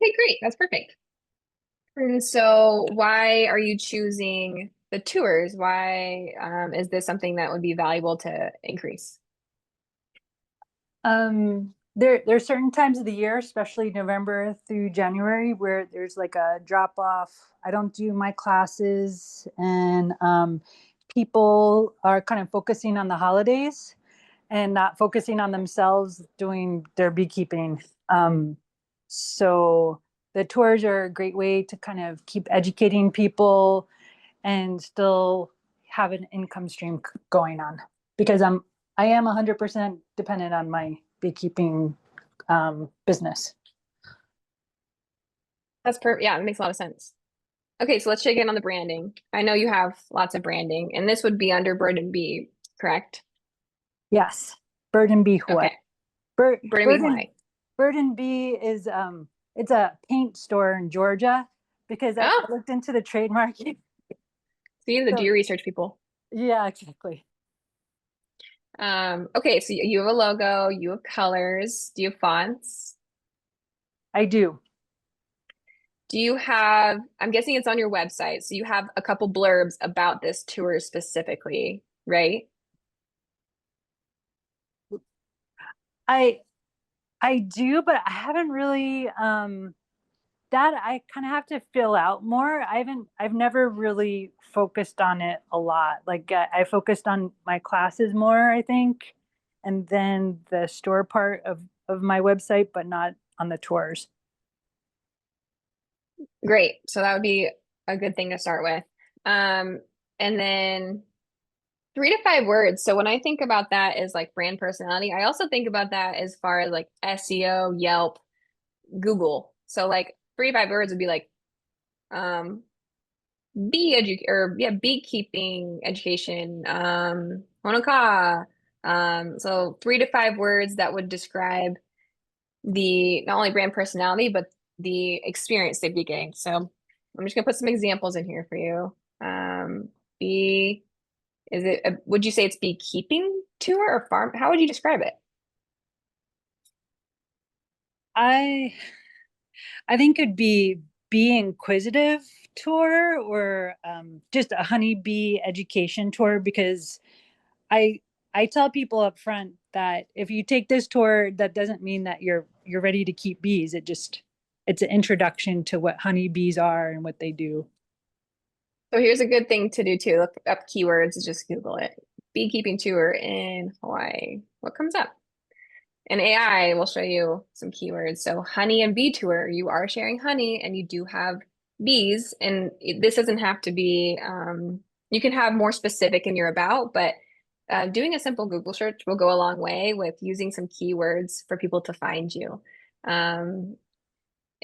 Okay, great. That's perfect. And so why are you choosing the tours? Why is this something that would be valuable to increase? There's certain times of the year, especially November through January, where there's like a drop off. I don't do my classes, and people are kind of focusing on the holidays and not focusing on themselves doing their beekeeping. So the tours are a great way to kind of keep educating people and still have an income stream going on, because I am 100% dependent on my beekeeping business. That's perfect. Yeah, it makes a lot of sense. Okay, so let's check in on the branding. I know you have lots of branding, and this would be under Bird and Bee, correct? Yes, Bird and Bee Hawaii. Okay. Bird and Bee Hawaii. Bird and Bee is it's a paint store in Georgia, because I looked into the trademark. See, do your research, people. Yeah, exactly. Okay, so you have a logo, you have colors, do you have fonts? I do. Do you have, I'm guessing it's on your website, so you have a couple blurbs about this tour specifically, right? I do, but I haven't really that I kind of have to fill out more. I've never really focused on it a lot. Like I focused on my classes more, I think, and then the store part of my website, but not on the tours. Great. So that would be a good thing to start with. And then 3 to 5 words. So when I think about that as like brand personality, I also think about that as far as like SEO, Yelp, Google. So like 3 to 5 words would be like beekeeping education, honoka. So 3 to 5 words that would describe the not only brand personality, but the experience they'd be getting. So I'm just gonna put some examples in here for you. Bee, would you say it's beekeeping tour or farm? How would you describe it? I think it'd be Bee Inquisitive tour, or just a honeybee education tour, because I tell people up front that if you take this tour, that doesn't mean that you're ready to keep bees. It's an introduction to what honeybees are and what they do. So here's a good thing to do too. Look up keywords, just Google it. beekeeping tour in Hawaii, what comes up? And AI will show you some keywords. So honey and bee tour, you are sharing honey and you do have bees. And this doesn't have to be, you can have more specific in your about, but doing a simple Google search will go a long way with using some keywords for people to find you. And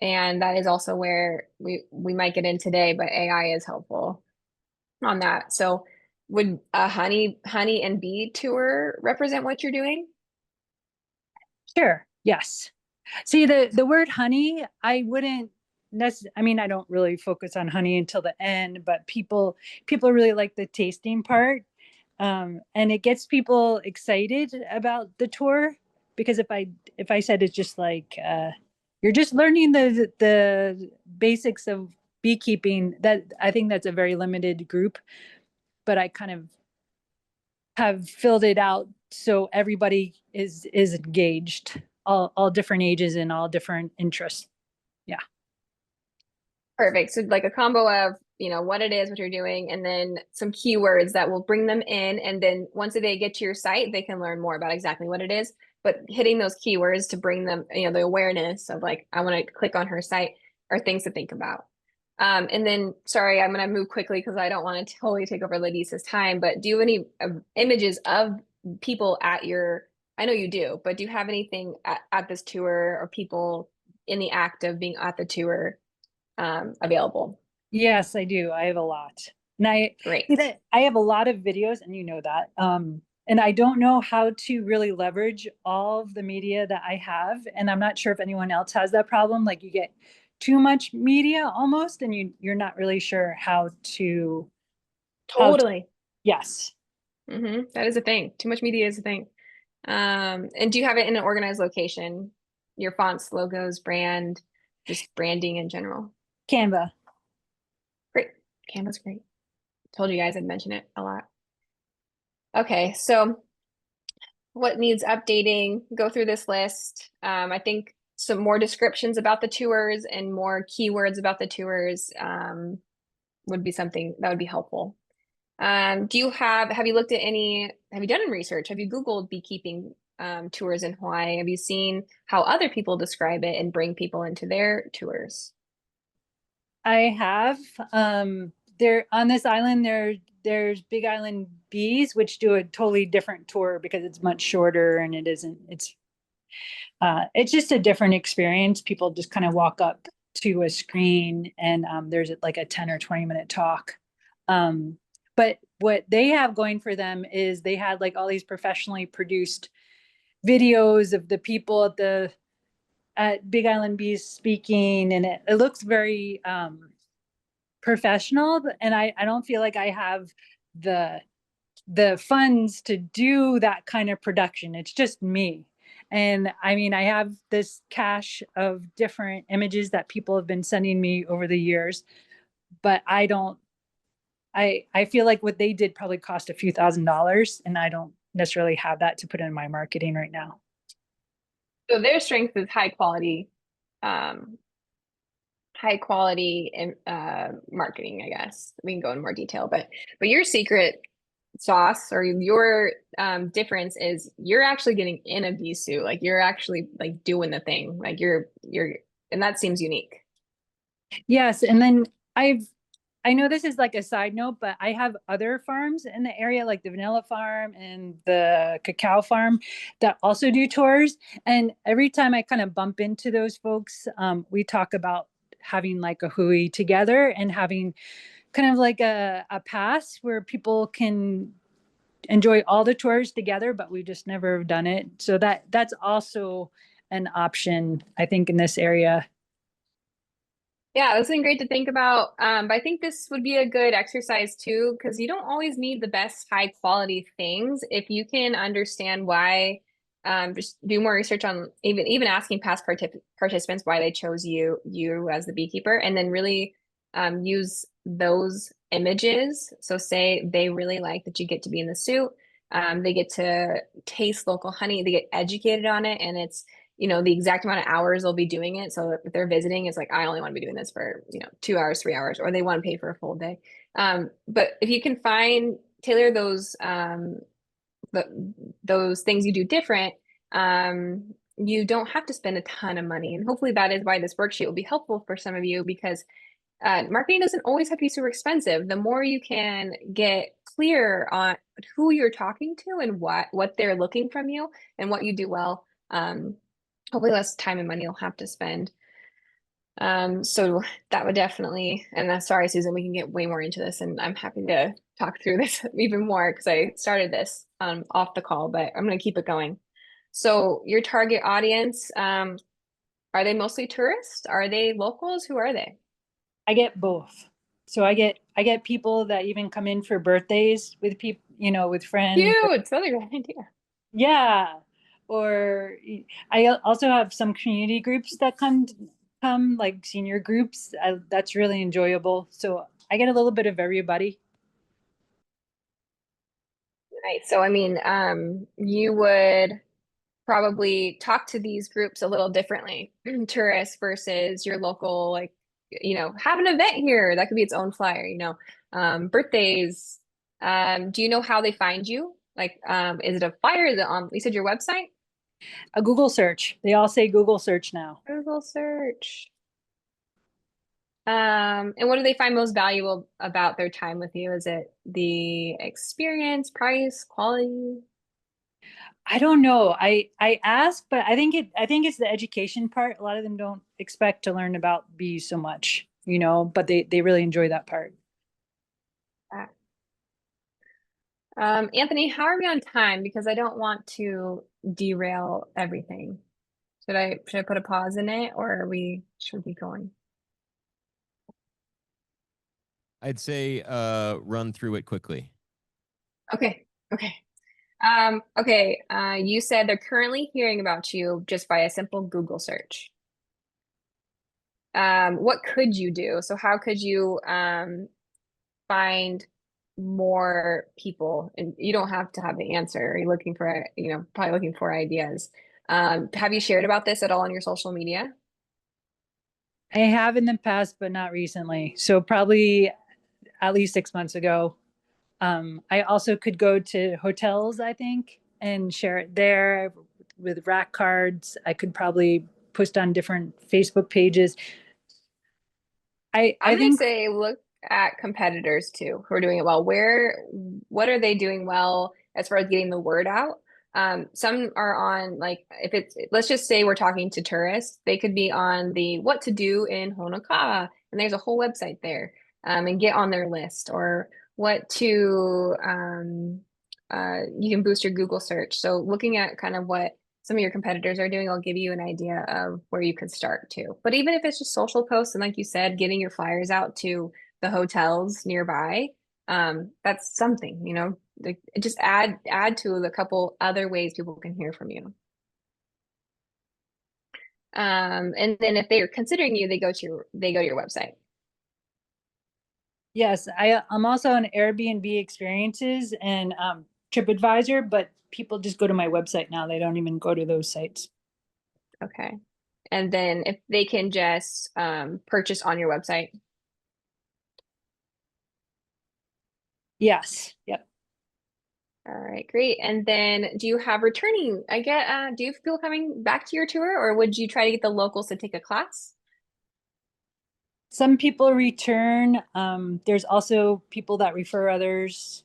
that is also where we might get in today, but AI is helpful on that. So would a honey and bee tour represent what you're doing? Sure. Yes. See, the word honey, I wouldn't I mean, I don't really focus on honey until the end, but people really like the tasting part. And it gets people excited about the tour because if I said it's just like you're just learning the basics of beekeeping, that I think that's a very limited group, but I kind of have filled it out so everybody is engaged, all different ages and all different interests. Yeah. Perfect. So like a combo of, what it is, what you're doing, and then some keywords that will bring them in. And then once they get to your site, they can learn more about exactly what it is. But hitting those keywords to bring them, the awareness of like, I want to click on her site are things to think about. And then, sorry, I'm going to move quickly because I don't want to totally take over Ladisa's time, but do you have any images of people at I know you do, but do you have anything at this tour or people in the act of being at the tour available? Yes, I do. I have a lot. And Great. I have a lot of videos, and you know that. And I don't know how to really leverage all of the media that I have. And I'm not sure if anyone else has that problem. Like you get too much media almost, and you're not really sure how to. Totally. Yes. That is a thing. Too much media is a thing. And do you have it in an organized location? Your fonts, logos, brand, just branding in general? Canva. Great. Canva's great. Told you guys I'd mention it a lot. Okay, so what needs updating? Go through this list. I think some more descriptions about the tours and more keywords about the tours would be something that would be helpful. Have you looked at have you done any research? Have you Googled beekeeping tours in Hawaii? Have you seen how other people describe it and bring people into their tours? I have. There on this island, there's Big Island Bees, which do a totally different tour because it's much shorter and it's just a different experience. People just kind of walk up to a screen and there's like a 10 or 20-minute talk. But what they have going for them is they had like all these professionally produced videos of the people at Big Island Bees speaking, and it looks very professional. And I don't feel like I have the funds to do that kind of production. It's just me. And I mean, I have this cache of different images that people have been sending me over the years, but I feel like what they did probably cost a few $1,000s, and I don't necessarily have that to put in my marketing right now. So their strength is high quality marketing, I guess. We can go in more detail, but your secret sauce or your difference is you're actually getting in a bee suit. Like you're actually like doing the thing. Like and that seems unique. Yes. And then I know this is like a side note, but I have other farms in the area, like the vanilla farm and the cacao farm, that also do tours. And every time I kind of bump into those folks, we talk about having like a hui together and having kind of like a pass where people can enjoy all the tours together, but we just never have done it. So that's also an option, I think, in this area. Yeah, that's been great to think about. But I think this would be a good exercise too, because you don't always need the best high quality things. If you can understand why, just do more research on even asking past participants why they chose you as the beekeeper, and then really use those images. So say they really like that you get to be in the suit, they get to taste local honey, they get educated on it, and it's the exact amount of hours they'll be doing it. So if they're visiting, it's like, I only want to be doing this for, 2 hours, 3 hours, or they want to pay for a full day. But if you can tailor those those things you do different, you don't have to spend a ton of money. And hopefully that is why this worksheet will be helpful for some of you, because marketing doesn't always have to be super expensive. The more you can get clear on who you're talking to and what they're looking from you and what you do well, hopefully less time and money you'll have to spend. So that would definitely, and sorry, Susan, we can get way more into this, and I'm happy to talk through this even more because I started this off the call, but I'm going to keep it going. So your target audience, are they mostly tourists? Are they locals? Who are they? I get both. So I get people that even come in for birthdays with people, with friends. Cute. That's a great idea. Yeah. Or I also have some community groups that come like senior groups. That's really enjoyable. So I get a little bit of everybody. Right. So, I mean, you would probably talk to these groups a little differently, tourists versus your local, like, have an event here. That could be its own flyer, birthdays. Do you know how they find you? Like, is it a flyer? Is it on, you said your website? A Google search. They all say Google search now. Google search. And what do they find most valuable about their time with you? Is it the experience, price, quality? I don't know. I ask, but I think it's the education part. A lot of them don't expect to learn about bees so much, but they really enjoy that part. Anthony, how are we on time? Because I don't want to derail everything. Should I put a pause in it, or should we be going? I'd say run through it quickly. Okay. You said they're currently hearing about you just by a simple Google search. What could you do? So how could you find more people? And you don't have to have the answer. You're looking for, probably looking for ideas. Have you shared about this at all on your social media? I have in the past, but not recently. So probably at least 6 months ago. I also could go to hotels, I think, and share it there with rack cards. I could probably post on different Facebook pages. I'm I gonna think say look at competitors too who are doing it well. What are they doing well as far as getting the word out? Some are on, like, let's just say we're talking to tourists, they could be on the what to do in Honoka'a, and there's a whole website there, and get on their list, or what to you can boost your Google search. So looking at kind of what some of your competitors are doing, I'll give you an idea of where you could start too. But even if it's just social posts, and like you said, getting your flyers out to the hotels nearby, that's something, like, just add to a couple other ways people can hear from you. And then if they're considering you, they go to your website. yes, I'm also on Airbnb experiences and TripAdvisor, but people just go to my website now. They don't even go to those sites. Okay. And then if they can just purchase on your website. Yes. Yep. All right, great. And then do you have returning? Do you have people coming back to your tour, or would you try to get the locals to take a class? Some people return. There's also people that refer others.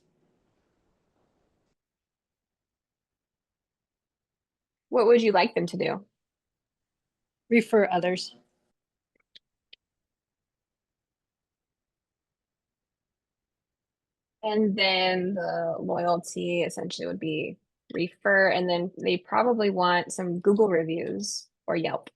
What would you like them to do? Refer others. And then the loyalty essentially would be refer, and then they probably want some Google reviews or Yelp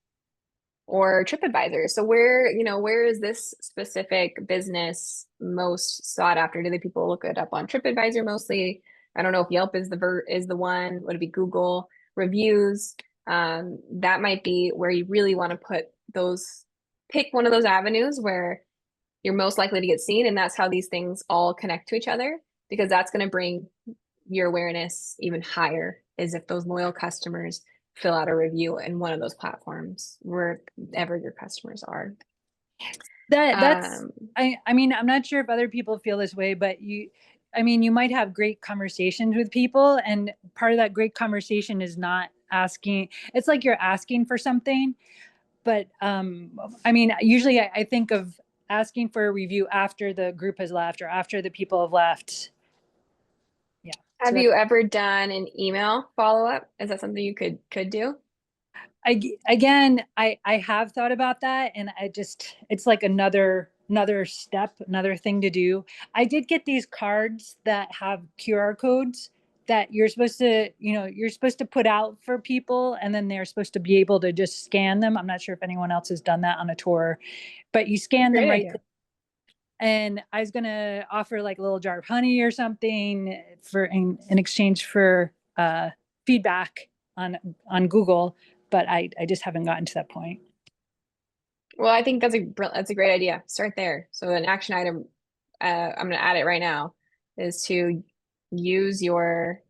or TripAdvisor. So where is this specific business most sought after? Do the people look it up on TripAdvisor mostly? I don't know if Yelp is the one. Would it be Google reviews? That might be where you really want to pick one of those avenues where you're most likely to get seen. And that's how these things all connect to each other, because that's going to bring your awareness even higher, is if those loyal customers fill out a review in one of those platforms, wherever your customers are. I mean, I'm not sure if other people feel this way, but I mean, you might have great conversations with people, and part of that great conversation is not asking. It's like you're asking for something, but I mean, usually I think of asking for a review after the group has left or after the people have left. Yeah. Have you ever done an email follow-up? Is that something you could do? I have thought about that, and it's like another step, another thing to do. I did get these cards that have QR codes that you're supposed to, you're supposed to put out for people, and then they're supposed to be able to just scan them. I'm not sure if anyone else has done that on a tour, but you scan them Great right. idea. And I was gonna offer like a little jar of honey or something in exchange for feedback on Google, but I just haven't gotten to that point. Well, I think that's a great idea. Start there. So an action item, I'm going to add it right now, is to use your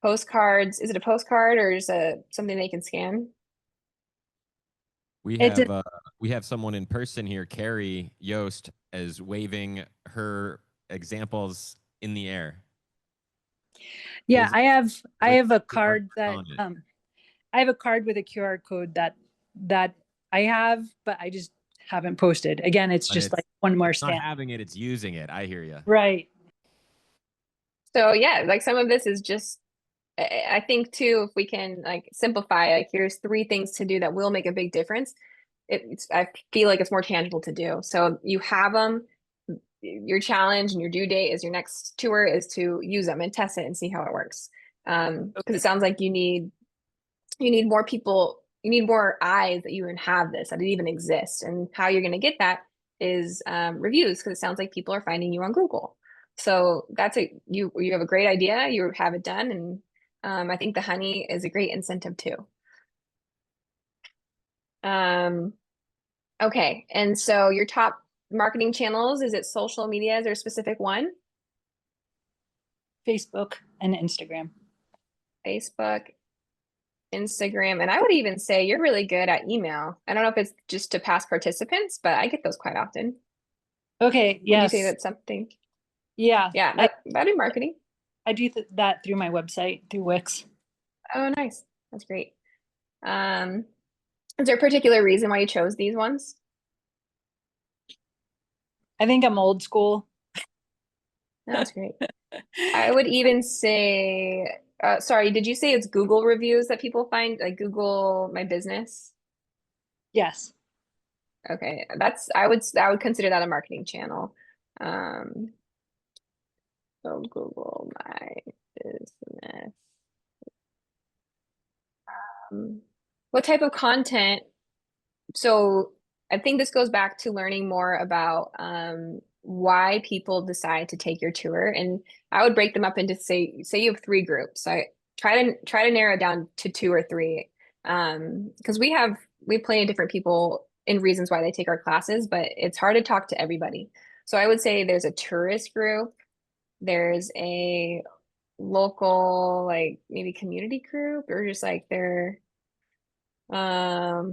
postcards. Is it a postcard or is it something they can scan? We have someone in person here, Carrie Yost, is waving her examples in the air. Yeah, I have a card that I have a card with a QR code that I have, but I just haven't posted. Again, it's just like one more stamp. Not having it, it's using it. I hear you. Right. So yeah, like some of this is just, I think too, if we can like simplify, like here's 3 things to do that will make a big difference. I feel like it's more tangible to do. So you have them. Your challenge and your due date is your next tour is to use them and test it and see how it works. Because it sounds like you need more people, you need more eyes that you even have this, that it even exists. And how you're going to get that is reviews, because it sounds like people are finding you on Google. So you have a great idea, you have it done, and I think the honey is a great incentive too. Okay, and so your top marketing channels, is it social media? Is there a specific one? Facebook and Instagram. Facebook, Instagram, and I would even say you're really good at email. I don't know if it's just to past participants, but I get those quite often. Okay, yes. Would you say that's something? Yeah. Yeah, that'd be marketing. I do that through my website, through Wix. Oh, nice. That's great. Is there a particular reason why you chose these ones? I think I'm old school. That's great. I would even say, sorry, did you say it's Google reviews that people find, like Google My Business? Yes. Okay, I would consider that a marketing channel. So Google My Business. What type of content? So I think this goes back to learning more about why people decide to take your tour. And I would break them up into say you have 3 groups. I try to narrow it down to 2 or 3. Because we have plenty of different people in reasons why they take our classes, but it's hard to talk to everybody. So I would say there's a tourist group, there's a local, like maybe community group, or just like there's a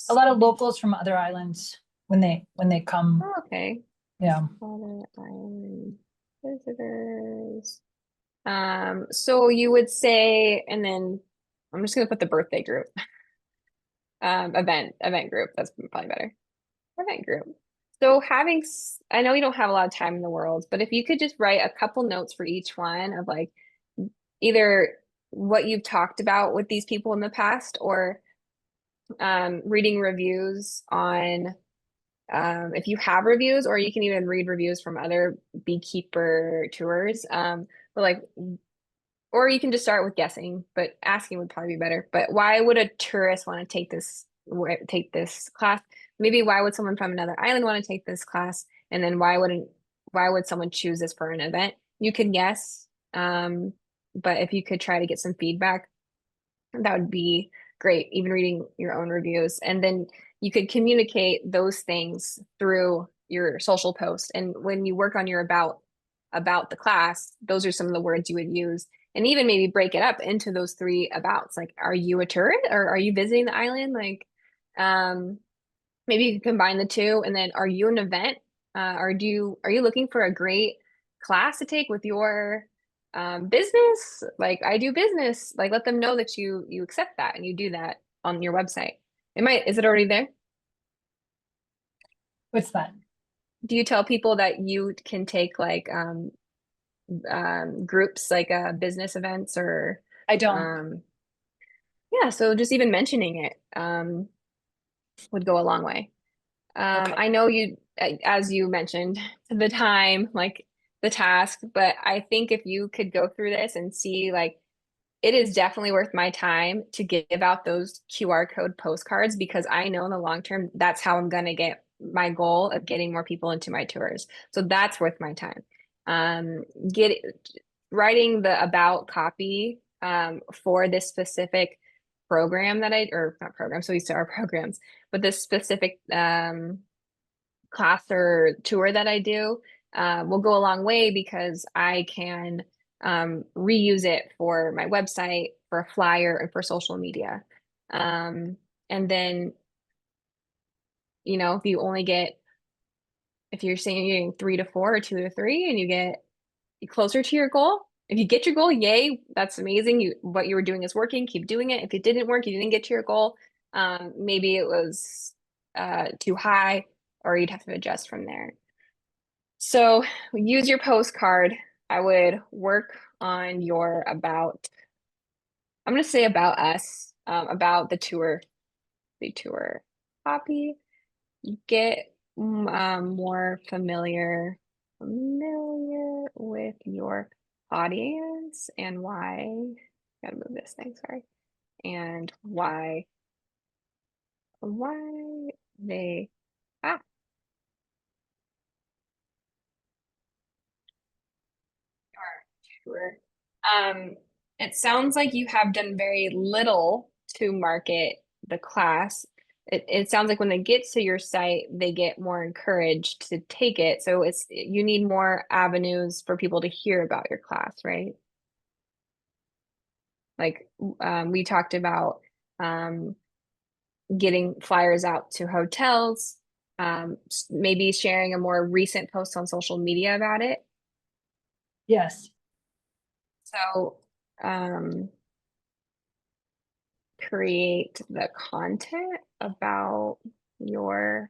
lot of locals from other islands when they come. Oh, okay. Yeah. Other island visitors. So you would say, and then I'm just gonna put the birthday group. Event group. That's probably better. Event group. So I know you don't have a lot of time in the world, but if you could just write a couple notes for each one of like either what you've talked about with these people in the past, or reading reviews on if you have reviews, or you can even read reviews from other beekeeper tours. But like, or you can just start with guessing, but asking would probably be better. But why would a tourist want to take this class? Maybe why would someone from another island want to take this class? And then why would someone choose this for an event? You can guess, but if you could try to get some feedback, that would be great. Even reading your own reviews, and then you could communicate those things through your social post. And when you work on your about the class, those are some of the words you would use. And even maybe break it up into those 3 abouts. Like, are you a tourist or are you visiting the island? Like, maybe you can combine the 2. And then, are you an event? Are you looking for a great class to take with your business, like I do business, like let them know that you accept that and you do that on your website. Is it already there? What's that? Do you tell people that you can take like groups like business events or I don't. yeah, so just even mentioning it would go a long way. Okay. I know you, as you mentioned, the time, like the task, but I think if you could go through this and see, like, it is definitely worth my time to give out those QR code postcards because I know in the long term, that's how I'm going to get my goal of getting more people into my tours. So that's worth my time. Get writing the about copy for this specific program that or not program, so we start our programs, but this specific class or tour that I do will go a long way because I can reuse it for my website, for a flyer, and for social media. And then, you know, if you're saying you're getting 3 to 4 or 2 to 3 and you get closer to your goal, if you get your goal, yay, that's amazing. What you were doing is working, keep doing it. If it didn't work, you didn't get to your goal, maybe it was too high or you'd have to adjust from there. So use your postcard. I would work on your I'm going to say about us, about the tour copy. Get more familiar with your audience and why. Gotta move this thing, sorry. And why they tour. It sounds like you have done very little to market the class. It sounds like when they get to your site, they get more encouraged to take it. So you need more avenues for people to hear about your class, right? Like we talked about getting flyers out to hotels, maybe sharing a more recent post on social media about it. Yes. So create the content about your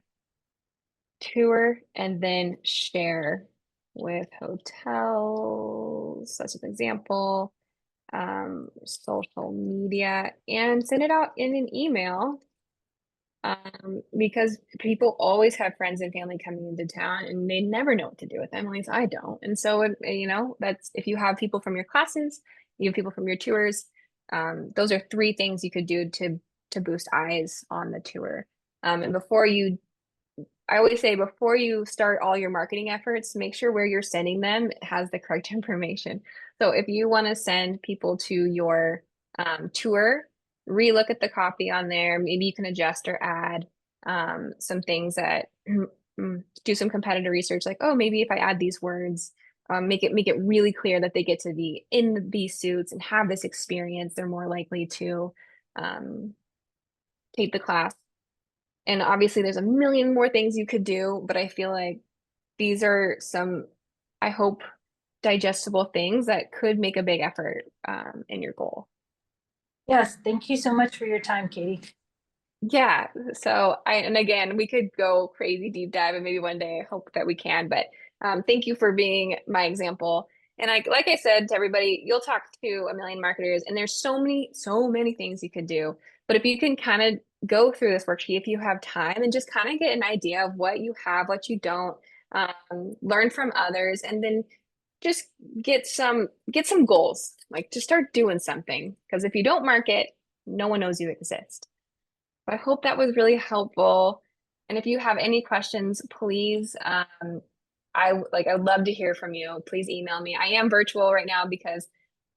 tour and then share with hotels, such as an example, social media, and send it out in an email because people always have friends and family coming into town and they never know what to do with them. At least I don't. And so, you know, that's if you have people from your classes, you have people from your tours, those are 3 things you could do to boost eyes on the tour. And I always say before you start all your marketing efforts, make sure where you're sending them has the correct information. So if you want to send people to your tour, relook at the copy on there. Maybe you can adjust or add some things that do some competitor research, like, oh, maybe if I add these words, make it really clear that they get to be in these suits and have this experience, they're more likely to take the class. And obviously there's a million more things you could do, but I feel like these are some, I hope, digestible things that could make a big effort in your goal. Yes, thank you so much for your time, Katie. Yeah, so and again, we could go crazy deep dive and maybe one day I hope that we can, but thank you for being my example. And like I said to everybody, you'll talk to a million marketers and there's so many things you could do. But if you can kind of go through this worksheet, if you have time and just kind of get an idea of what you have, what you don't, learn from others, and then just get some goals, like to start doing something. Because if you don't market, no one knows you exist. I hope that was really helpful. And if you have any questions, please, I'd love to hear from you. Please email me. I am virtual right now because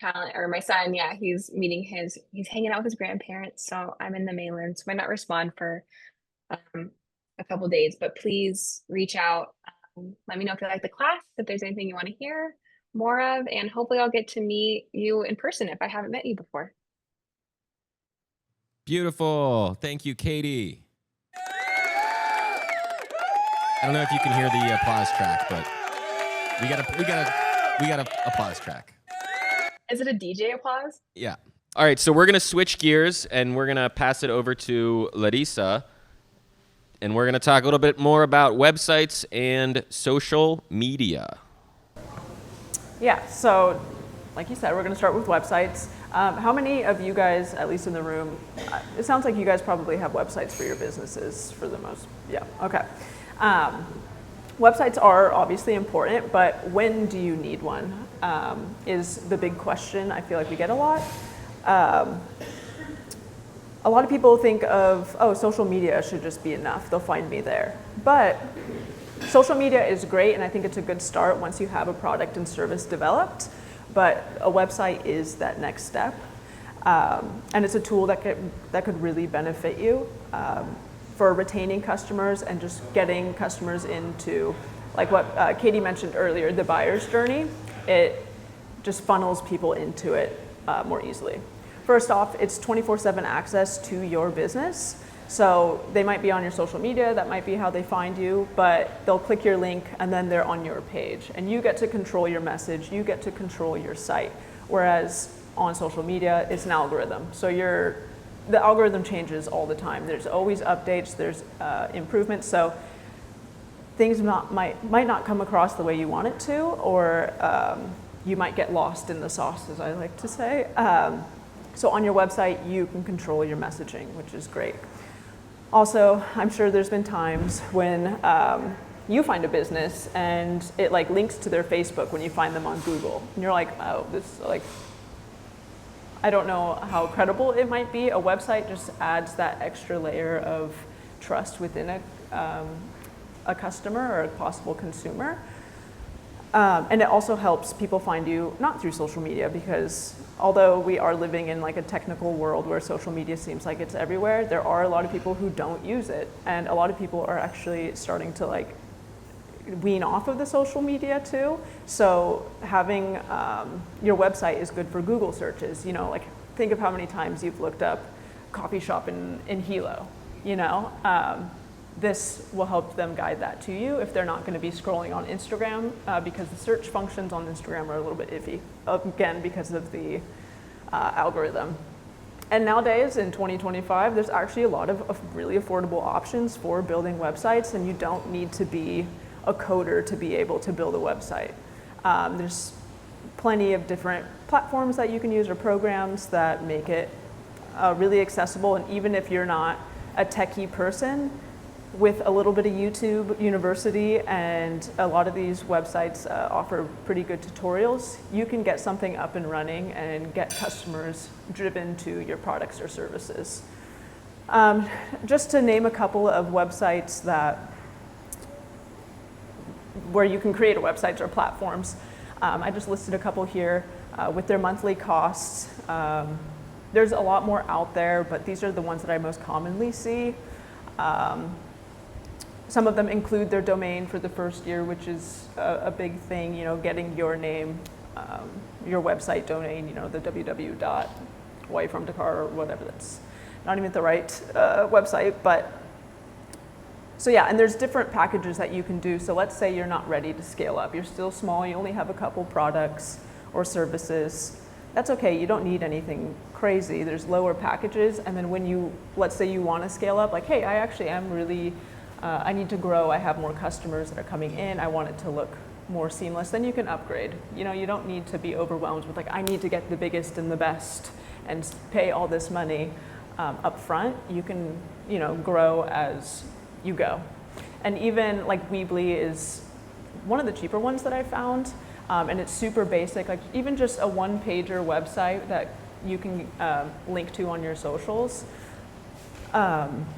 my son, yeah, he's hanging out with his grandparents. So I'm in the mainland, so I might not respond for a couple days, but please reach out. Let me know if you like the class, if there's anything you want to hear more of, and hopefully I'll get to meet you in person if I haven't met you before. Beautiful. Thank you, Katie. I don't know if you can hear the applause track, but we gotta We got an applause track. Is it a DJ applause? Yeah. All right, so we're going to switch gears, and we're going to pass it over to Larissa, and we're going to talk a little bit more about websites and social media. Yeah, so like you said, we're going to start with websites. How many of you guys, at least in the room, it sounds like you guys probably have websites for your businesses for the most, yeah, okay. Websites are obviously important, but when do you need one is the big question I feel like we get a lot. A lot of people think of, oh, social media should just be enough. They'll find me there. But social media is great, and I think it's a good start once you have a product and service developed. But a website is that next step. And it's a tool that could really benefit you for retaining customers and just getting customers into, like what Katie mentioned earlier, the buyer's journey. It just funnels people into it more easily. First off, it's 24/7 access to your business. So they might be on your social media, that might be how they find you, but they'll click your link and then they're on your page. And you get to control your message, you get to control your site. Whereas on social media, it's an algorithm. So the algorithm changes all the time. There's always updates, there's improvements. So things might not come across the way you want it to, or you might get lost in the sauce, as I like to say. So on your website, you can control your messaging, which is great. Also, I'm sure there's been times when you find a business and it like links to their Facebook when you find them on Google. And you're like, oh, this like, I don't know how credible it might be. A website just adds that extra layer of trust within a customer or a possible consumer. And it also helps people find you not through social media, because although we are living in like a technical world where social media seems like it's everywhere, there are a lot of people who don't use it. And a lot of people are actually starting to like wean off of the social media too. So having your website is good for Google searches. You know, like think of how many times you've looked up coffee shop in Hilo, you know? This will help them guide that to you if they're not going to be scrolling on Instagram, because the search functions on Instagram are a little bit iffy, again, because of the algorithm. And nowadays, in 2025, there's actually a lot of really affordable options for building websites, and you don't need to be a coder to be able to build a website. There's plenty of different platforms that you can use or programs that make it really accessible, and even if you're not a techie person, with a little bit of YouTube University and a lot of these websites offer pretty good tutorials, you can get something up and running and get customers driven to your products or services. Just to name a couple of websites where you can create websites or platforms, I just listed a couple here with their monthly costs. There's a lot more out there, but these are the ones that I most commonly see. Some of them include their domain for the first year, which is a big thing, you know, getting your name, your website domain, you know, the www.hawaiifromdakar or whatever. That's not even the right website, but so yeah, and there's different packages that you can do. So let's say you're not ready to scale up. You're still small, you only have a couple products or services. That's okay, you don't need anything crazy. There's lower packages, and then when let's say you want to scale up, like, hey, I actually am really, I need to grow, I have more customers that are coming in, I want it to look more seamless, then you can upgrade. You know, you don't need to be overwhelmed with like, I need to get the biggest and the best and pay all this money up front. You can, you know, grow as you go. And even like Weebly is one of the cheaper ones that I found, and it's super basic, like even just a one-pager website that you can link to on your socials.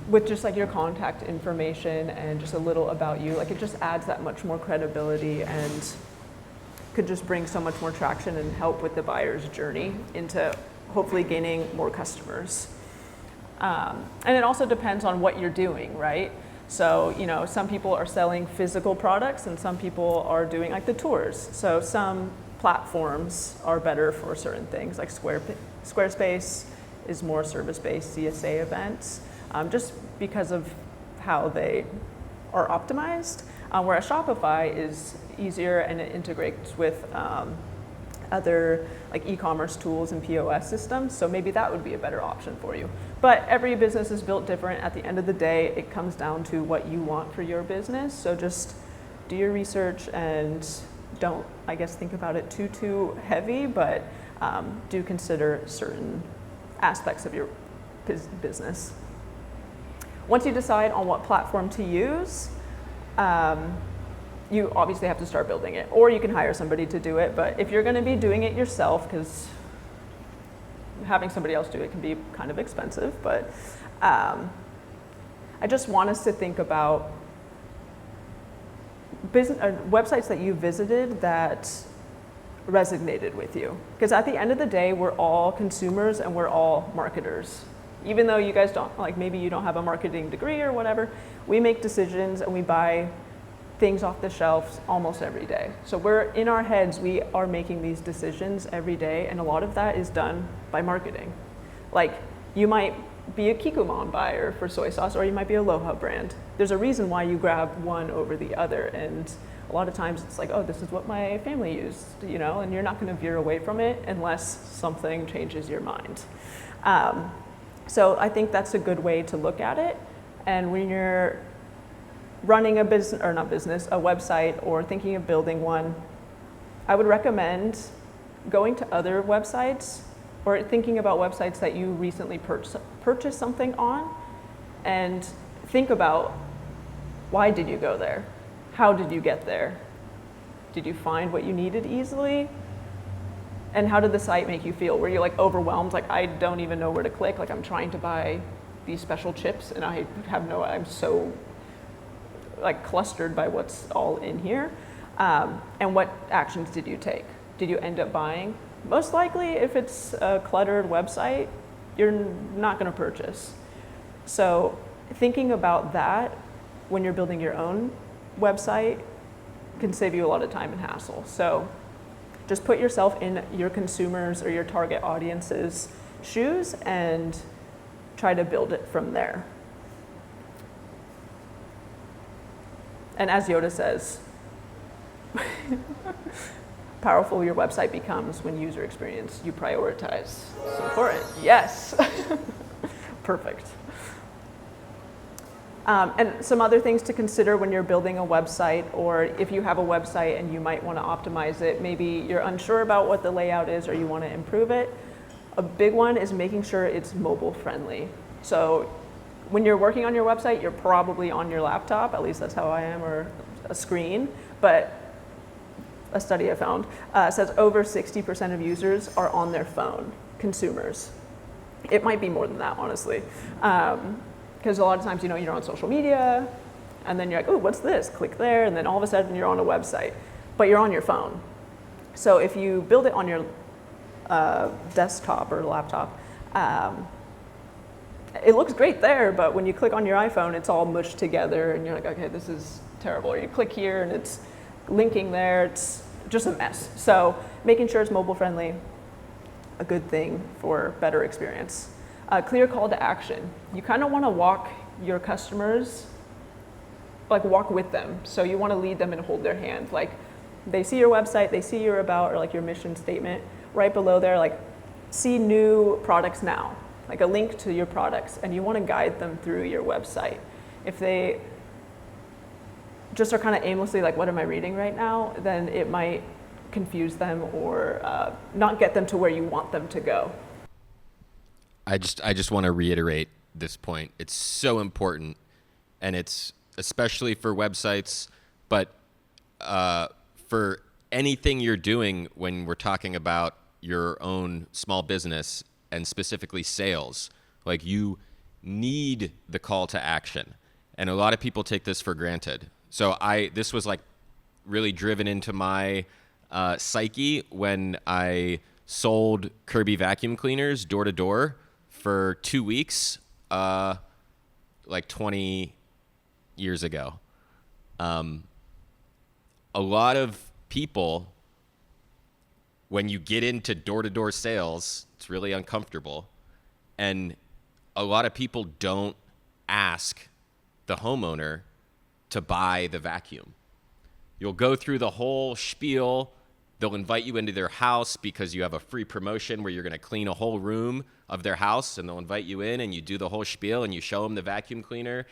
With just like your contact information and just a little about you, like it just adds that much more credibility and could just bring so much more traction and help with the buyer's journey into hopefully gaining more customers. And it also depends on what you're doing, right? So, you know, some people are selling physical products and some people are doing like the tours. So some platforms are better for certain things, like Squarespace is more service-based CSA events, just because of how they are optimized. Whereas Shopify is easier and it integrates with other like e-commerce tools and POS systems. So maybe that would be a better option for you. But every business is built different. At the end of the day, it comes down to what you want for your business. So just do your research and don't, I guess, think about it too heavy, but do consider certain aspects of your business. Once you decide on what platform to use, you obviously have to start building it, or you can hire somebody to do it. But if you're going to be doing it yourself, because having somebody else do it can be kind of expensive, but I just want us to think about websites that you visited that resonated with you. Because at the end of the day, we're all consumers and we're all marketers. Even though you guys don't, like maybe you don't have a marketing degree or whatever, we make decisions and we buy things off the shelves almost every day. So we're in our heads, we are making these decisions every day, and a lot of that is done by marketing. Like you might be a Kikkoman buyer for soy sauce, or you might be a Aloha brand. There's a reason why you grab one over the other, and a lot of times it's like, oh, this is what my family used, you know, and you're not going to veer away from it unless something changes your mind. So I think that's a good way to look at it. And when you're running a business, or not business, a website, or thinking of building one, I would recommend going to other websites or thinking about websites that you recently purchased something on, and think about, why did you go there? How did you get there? Did you find what you needed easily? And how did the site make you feel? Were you like overwhelmed? Like, I don't even know where to click. Like, I'm trying to buy these special chips and I'm so like clustered by what's all in here. And what actions did you take? Did you end up buying? Most likely, if it's a cluttered website, you're not going to purchase. So thinking about that when you're building your own website can save you a lot of time and hassle. So just put yourself in your consumers or your target audience's shoes and try to build it from there. And as Yoda says, powerful your website becomes when user experience you prioritize. So important. Yes. Perfect. And some other things to consider when you're building a website, or if you have a website and you might want to optimize it, maybe you're unsure about what the layout is or you want to improve it. A big one is making sure it's mobile friendly. So when you're working on your website, you're probably on your laptop, at least that's how I am, or a screen, but a study I found says over 60% of users are on their phone, consumers. It might be more than that, honestly. Because a lot of times, you know, you're on social media, and then you're like, oh, what's this? Click there, and then all of a sudden you're on a website, but you're on your phone. So if you build it on your desktop or laptop, it looks great there, but when you click on your iPhone, it's all mushed together, and you're like, okay, this is terrible. Or you click here, and it's linking there. It's just a mess. So making sure it's mobile friendly, a good thing for better experience. Clear call to action. You kind of want to walk your customers, like walk with them. So you want to lead them and hold their hand. Like they see your website, they see your about, or like your mission statement. Right below there, like see new products now, like a link to your products, and you want to guide them through your website. If they just are kind of aimlessly like, what am I reading right now? Then it might confuse them or not get them to where you want them to go. I just want to reiterate this point. It's so important, and it's especially for websites, but for anything you're doing when we're talking about your own small business and specifically sales. Like, you need the call to action, and a lot of people take this for granted. So this was like really driven into my psyche when I sold Kirby vacuum cleaners door to door for 2 weeks, like 20 years ago. A lot of people, when you get into door-to-door sales, it's really uncomfortable. And a lot of people don't ask the homeowner to buy the vacuum. You'll go through the whole spiel. They'll invite you into their house because you have a free promotion where you're going to clean a whole room of their house, and they'll invite you in and you do the whole spiel and you show them the vacuum cleaner,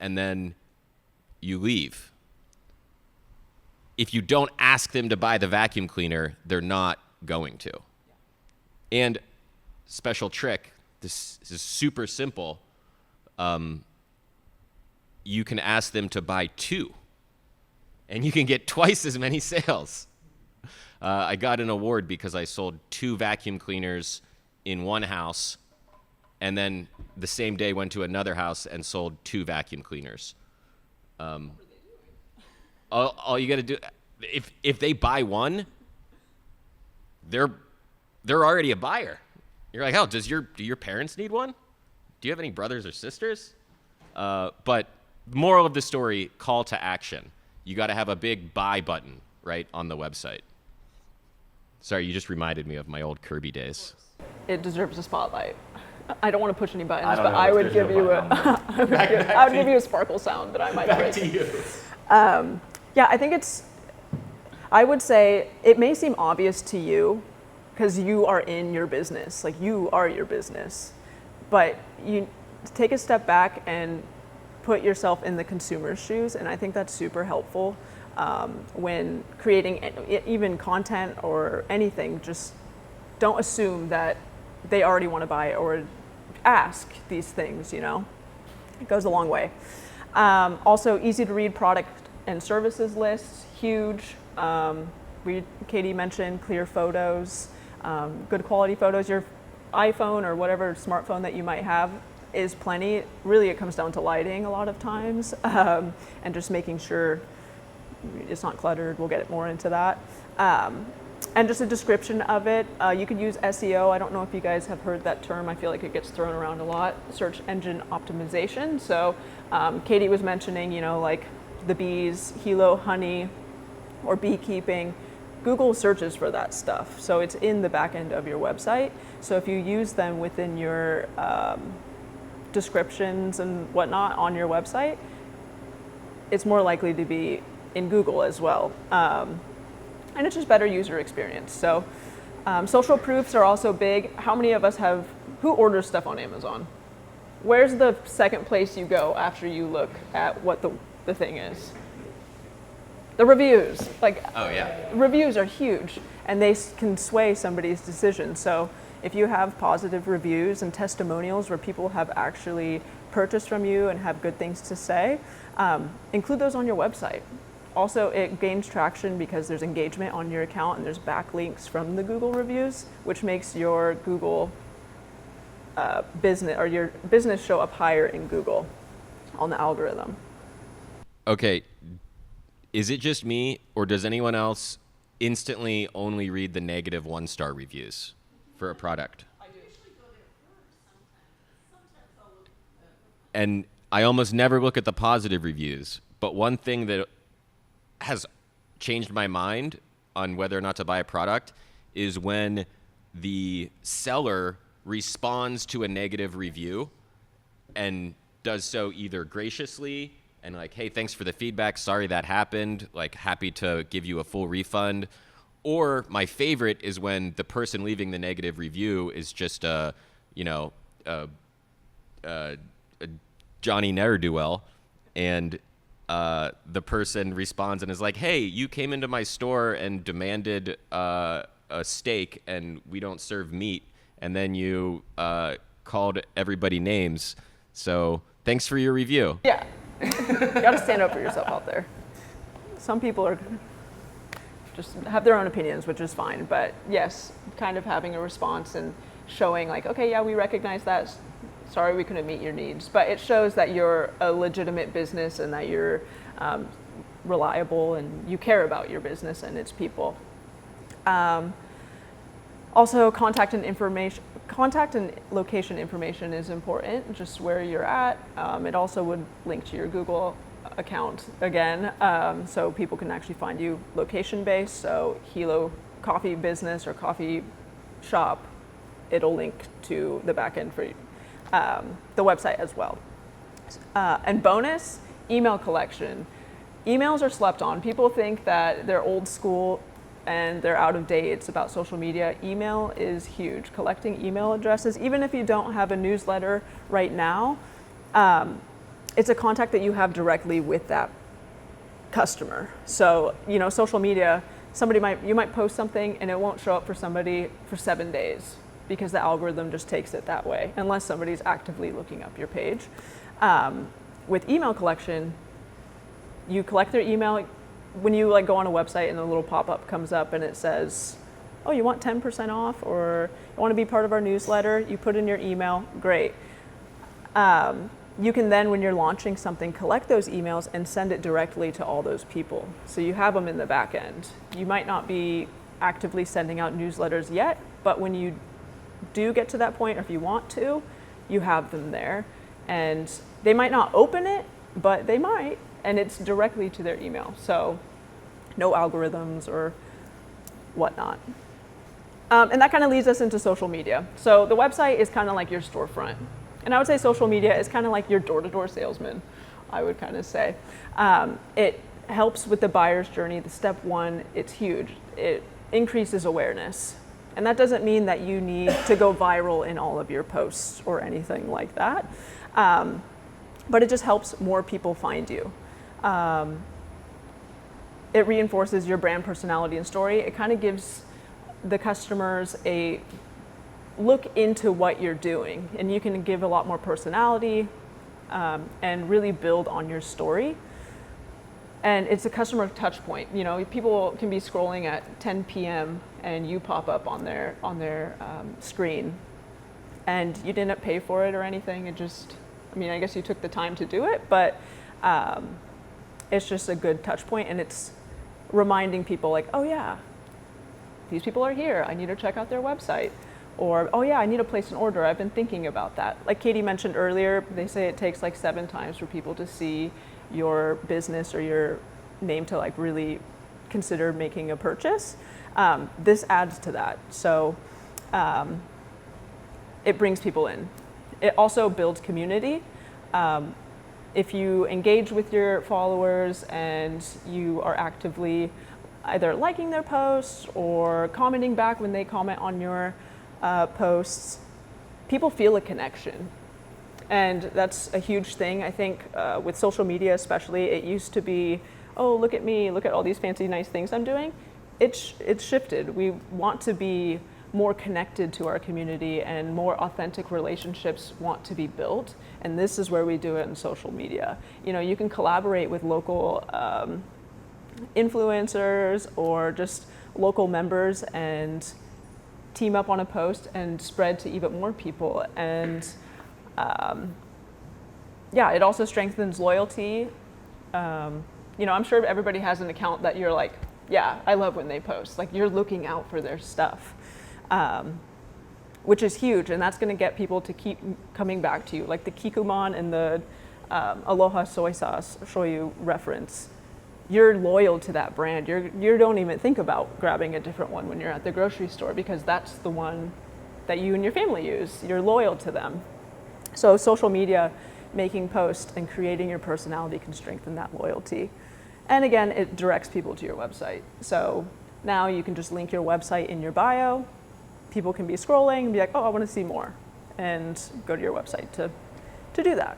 and then you leave. If you don't ask them to buy the vacuum cleaner, they're not going to. And special trick, this is super simple. You can ask them to buy 2, and you can get twice as many sales. I got an award because I sold 2 vacuum cleaners in one house, and then the same day went to another house and sold 2 vacuum cleaners. All you got to do, if they buy one, they're already a buyer. You're like, oh, do your parents need one? Do you have any brothers or sisters? But moral of the story, call to action. You got to have a big buy button right on the website. Sorry, you just reminded me of my old Kirby days. It deserves a spotlight. I don't want to push any buttons, but I would give you I would give you a sparkle sound that I might break. Back to you. Yeah, I think I would say it may seem obvious to you because you are in your business, like you are your business, but you take a step back and put yourself in the consumer's shoes, and I think that's super helpful when creating even content or anything. Just don't assume that they already want to buy it, or ask these things, you know? It goes a long way. Also, easy to read product and services lists, huge. Katie mentioned clear photos, good quality photos. Your iPhone or whatever smartphone that you might have is plenty. Really, it comes down to lighting a lot of times, and just making sure it's not cluttered. We'll get more into that. And just a description of it. You could use SEO. I don't know if you guys have heard that term. I feel like it gets thrown around a lot. Search engine optimization. So Katie was mentioning, you know, like the bees, Hilo, honey, or beekeeping. Google searches for that stuff. So it's in the back end of your website. So if you use them within your descriptions and whatnot on your website, it's more likely to be in Google as well. And it's just better user experience. So social proofs are also big. How many of us who orders stuff on Amazon? Where's the second place you go after you look at what the thing is? The reviews. Like, oh yeah, reviews are huge, and they can sway somebody's decision. So if you have positive reviews and testimonials where people have actually purchased from you and have good things to say, include those on your website. Also, it gains traction because there's engagement on your account and there's backlinks from the Google reviews, which makes your Google business or your business show up higher in Google on the algorithm. Okay, is it just me, or does anyone else instantly only read the negative 1-star reviews for a product? I do. And I almost never look at the positive reviews, but one thing that has changed my mind on whether or not to buy a product is when the seller responds to a negative review and does so either graciously and like, hey, thanks for the feedback, sorry that happened, like happy to give you a full refund. Or my favorite is when the person leaving the negative review is just a Johnny Ne'er-do-well, and the person responds and is like, hey, you came into my store and demanded a steak and we don't serve meat, and then you called everybody names, so thanks for your review. Yeah. You gotta stand up for yourself out there. Some people are just have their own opinions, which is fine, but yes, kind of having a response and showing like, okay, yeah, we recognize that, sorry we couldn't meet your needs, but it shows that you're a legitimate business and that you're reliable and you care about your business and its people. Also, contact and location information is important, just where you're at. It also would link to your Google account again, so people can actually find you location-based. So Hilo coffee business or coffee shop, it'll link to the back end for you, the website as well. And bonus, email collection. Emails are slept on. People think that they're old school and they're out of date. It's about social media. Email is huge. Collecting email addresses, even if you don't have a newsletter right now, it's a contact that you have directly with that customer. So, you know, social media, you might post something and it won't show up for somebody for 7 days because the algorithm just takes it that way, unless somebody's actively looking up your page. With email collection, you collect their email. When you like go on a website and a little pop-up comes up and it says, oh, you want 10% off, or you want to be part of our newsletter, you put in your email, great. You can then, when you're launching something, collect those emails and send it directly to all those people. So you have them in the back end. You might not be actively sending out newsletters yet, but when you do get to that point, or if you want to, you have them there. And they might not open it, but they might, and it's directly to their email. So no algorithms or whatnot. And that kind of leads us into social media. So the website is kind of like your storefront. And I would say social media is kind of like your door-to-door salesman, I would kind of say. It helps with the buyer's journey. The step one, it's huge. It increases awareness. And that doesn't mean that you need to go viral in all of your posts or anything like that. But it just helps more people find you. It reinforces your brand personality and story. It kind of gives the customers a look into what you're doing, and you can give a lot more personality and really build on your story. And it's a customer touch point. You know, people can be scrolling at 10 p.m. and you pop up on their screen, and you didn't pay for it or anything. It just, I mean, I guess you took the time to do it, but it's just a good touch point, and it's reminding people like, oh yeah, these people are here. I need to check out their website. Or, oh yeah, I need to place an order. I've been thinking about that. Like Katie mentioned earlier, they say it takes like 7 times for people to see your business or your name to like really consider making a purchase. This adds to that. So it brings people in. It also builds community. If you engage with your followers and you are actively either liking their posts or commenting back when they comment on your posts, people feel a connection. And that's a huge thing. I think with social media especially, it used to be, oh, look at me, look at all these fancy, nice things I'm doing. It's shifted. We want to be more connected to our community, and more authentic relationships want to be built. And this is where we do it in social media. You know, you can collaborate with local influencers or just local members and team up on a post and spread to even more people. And yeah, it also strengthens loyalty. You know, I'm sure everybody has an account that you're like, yeah, I love when they post. Like, you're looking out for their stuff, which is huge. And that's going to get people to keep coming back to you. Like the Kikuman and the Aloha soy sauce shoyu reference. You're loyal to that brand. You don't even think about grabbing a different one when you're at the grocery store, because that's the one that you and your family use. You're loyal to them. So social media, making posts and creating your personality can strengthen that loyalty. And again, it directs people to your website. So now you can just link your website in your bio. People can be scrolling and be like, oh, I want to see more, and go to your website to do that.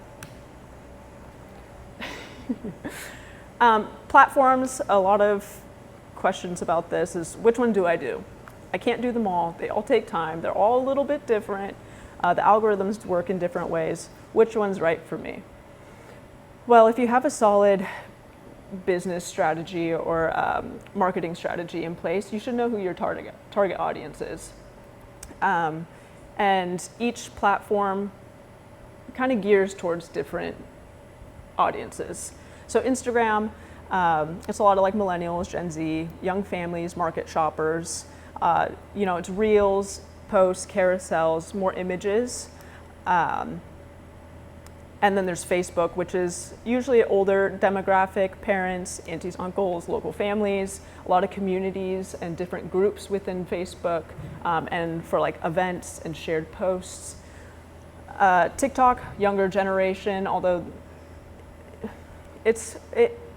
Platforms, a lot of questions about this is, which one do I do? I can't do them all. They all take time. They're all a little bit different. The algorithms work in different ways. Which one's right for me? Well, if you have a solid business strategy or marketing strategy in place, you should know who your target audience is. And each platform kind of gears towards different audiences. So Instagram, it's a lot of like millennials, Gen Z, young families, market shoppers. You know, it's reels, posts, carousels, more images. And then there's Facebook, which is usually older demographic, parents, aunties, uncles, local families, a lot of communities and different groups within Facebook, and for like events and shared posts. TikTok, younger generation, although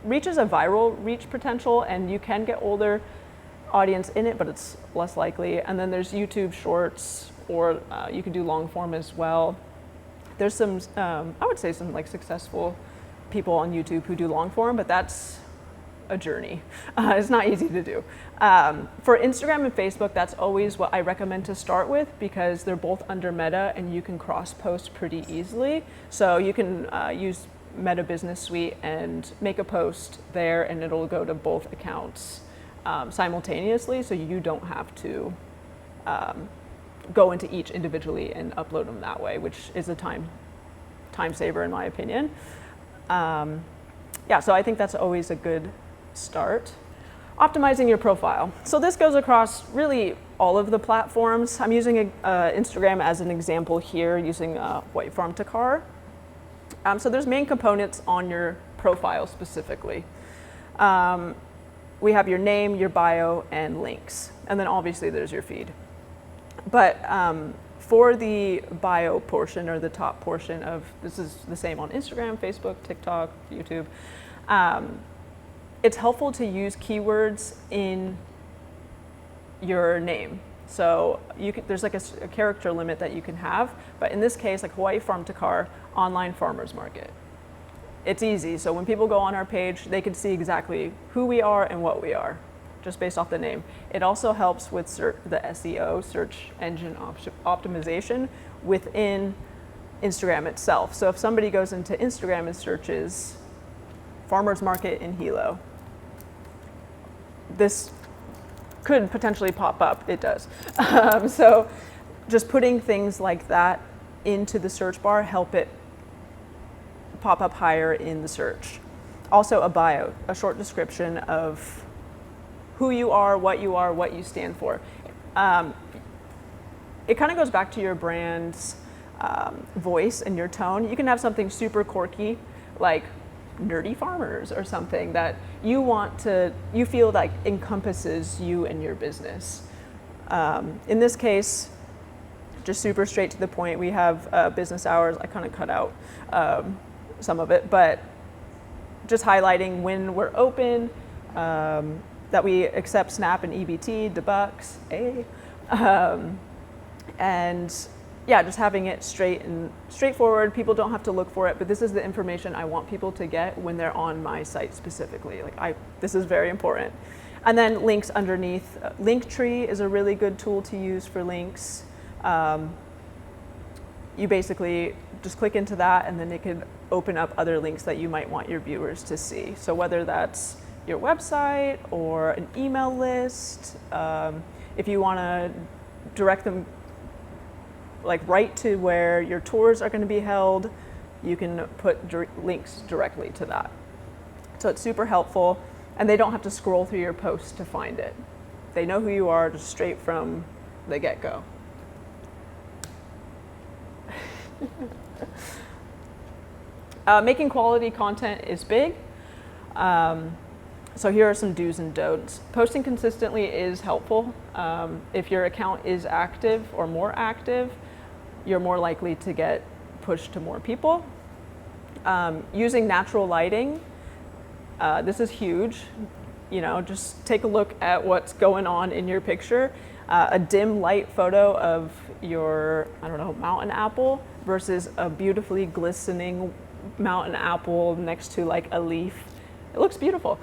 reaches a viral reach potential, and you can get older audience in it, but it's less likely. And then there's YouTube Shorts, or you can do long form as well. There's some, I would say some like successful people on YouTube who do long form, but that's a journey. It's not easy to do. For Instagram and Facebook, that's always what I recommend to start with, because they're both under Meta and you can cross post pretty easily. So you can use Meta Business Suite and make a post there, and it'll go to both accounts simultaneously, so you don't have to go into each individually and upload them that way, which is a time saver in my opinion. Yeah, so I think that's always a good start. Optimizing your profile. So this goes across really all of the platforms. I'm using Instagram as an example here, using Hawaiʻi Farm to Car. So there's main components on your profile specifically. We have your name, your bio, and links. And then obviously there's your feed. But for the bio portion, or the top portion of, this is the same on Instagram, Facebook, TikTok, YouTube, it's helpful to use keywords in your name. So there's like a character limit that you can have, but in this case, like Hawaiʻi Farm to Car, online farmers market. It's easy, so when people go on our page, they can see exactly who we are and what we are, just based off the name. It also helps with the SEO, search engine optimization, within Instagram itself. So if somebody goes into Instagram and searches farmers market in Hilo, this could potentially pop up. It does. So just putting things like that into the search bar help it pop up higher in the search. Also a bio, a short description of who you are, what you stand for. It kind of goes back to your brand's voice and your tone. You can have something super quirky, like nerdy farmers or something that you feel like encompasses you and your business. In this case, just super straight to the point, we have business hours. I kind of cut out some of it, but just highlighting when we're open, that we accept SNAP and EBT, the bucks, and yeah, just having it straightforward. People don't have to look for it, but this is the information I want people to get when they're on my site specifically. This is very important. And then links underneath. Linktree is a really good tool to use for links. You basically just click into that, and then it could open up other links that you might want your viewers to see. So whether that's your website or an email list, if you want to direct them right to where your tours are going to be held, you can put links directly to that. So it's super helpful, and they don't have to scroll through your post to find it. They know who you are just straight from the get-go. Making quality content is big. So here are some do's and don'ts. Posting consistently is helpful. If your account is active or more active, you're more likely to get pushed to more people. Using natural lighting, this is huge. Just take a look at what's going on in your picture. A dim light photo of your, mountain apple versus a beautifully glistening mountain apple next to a leaf. It looks beautiful.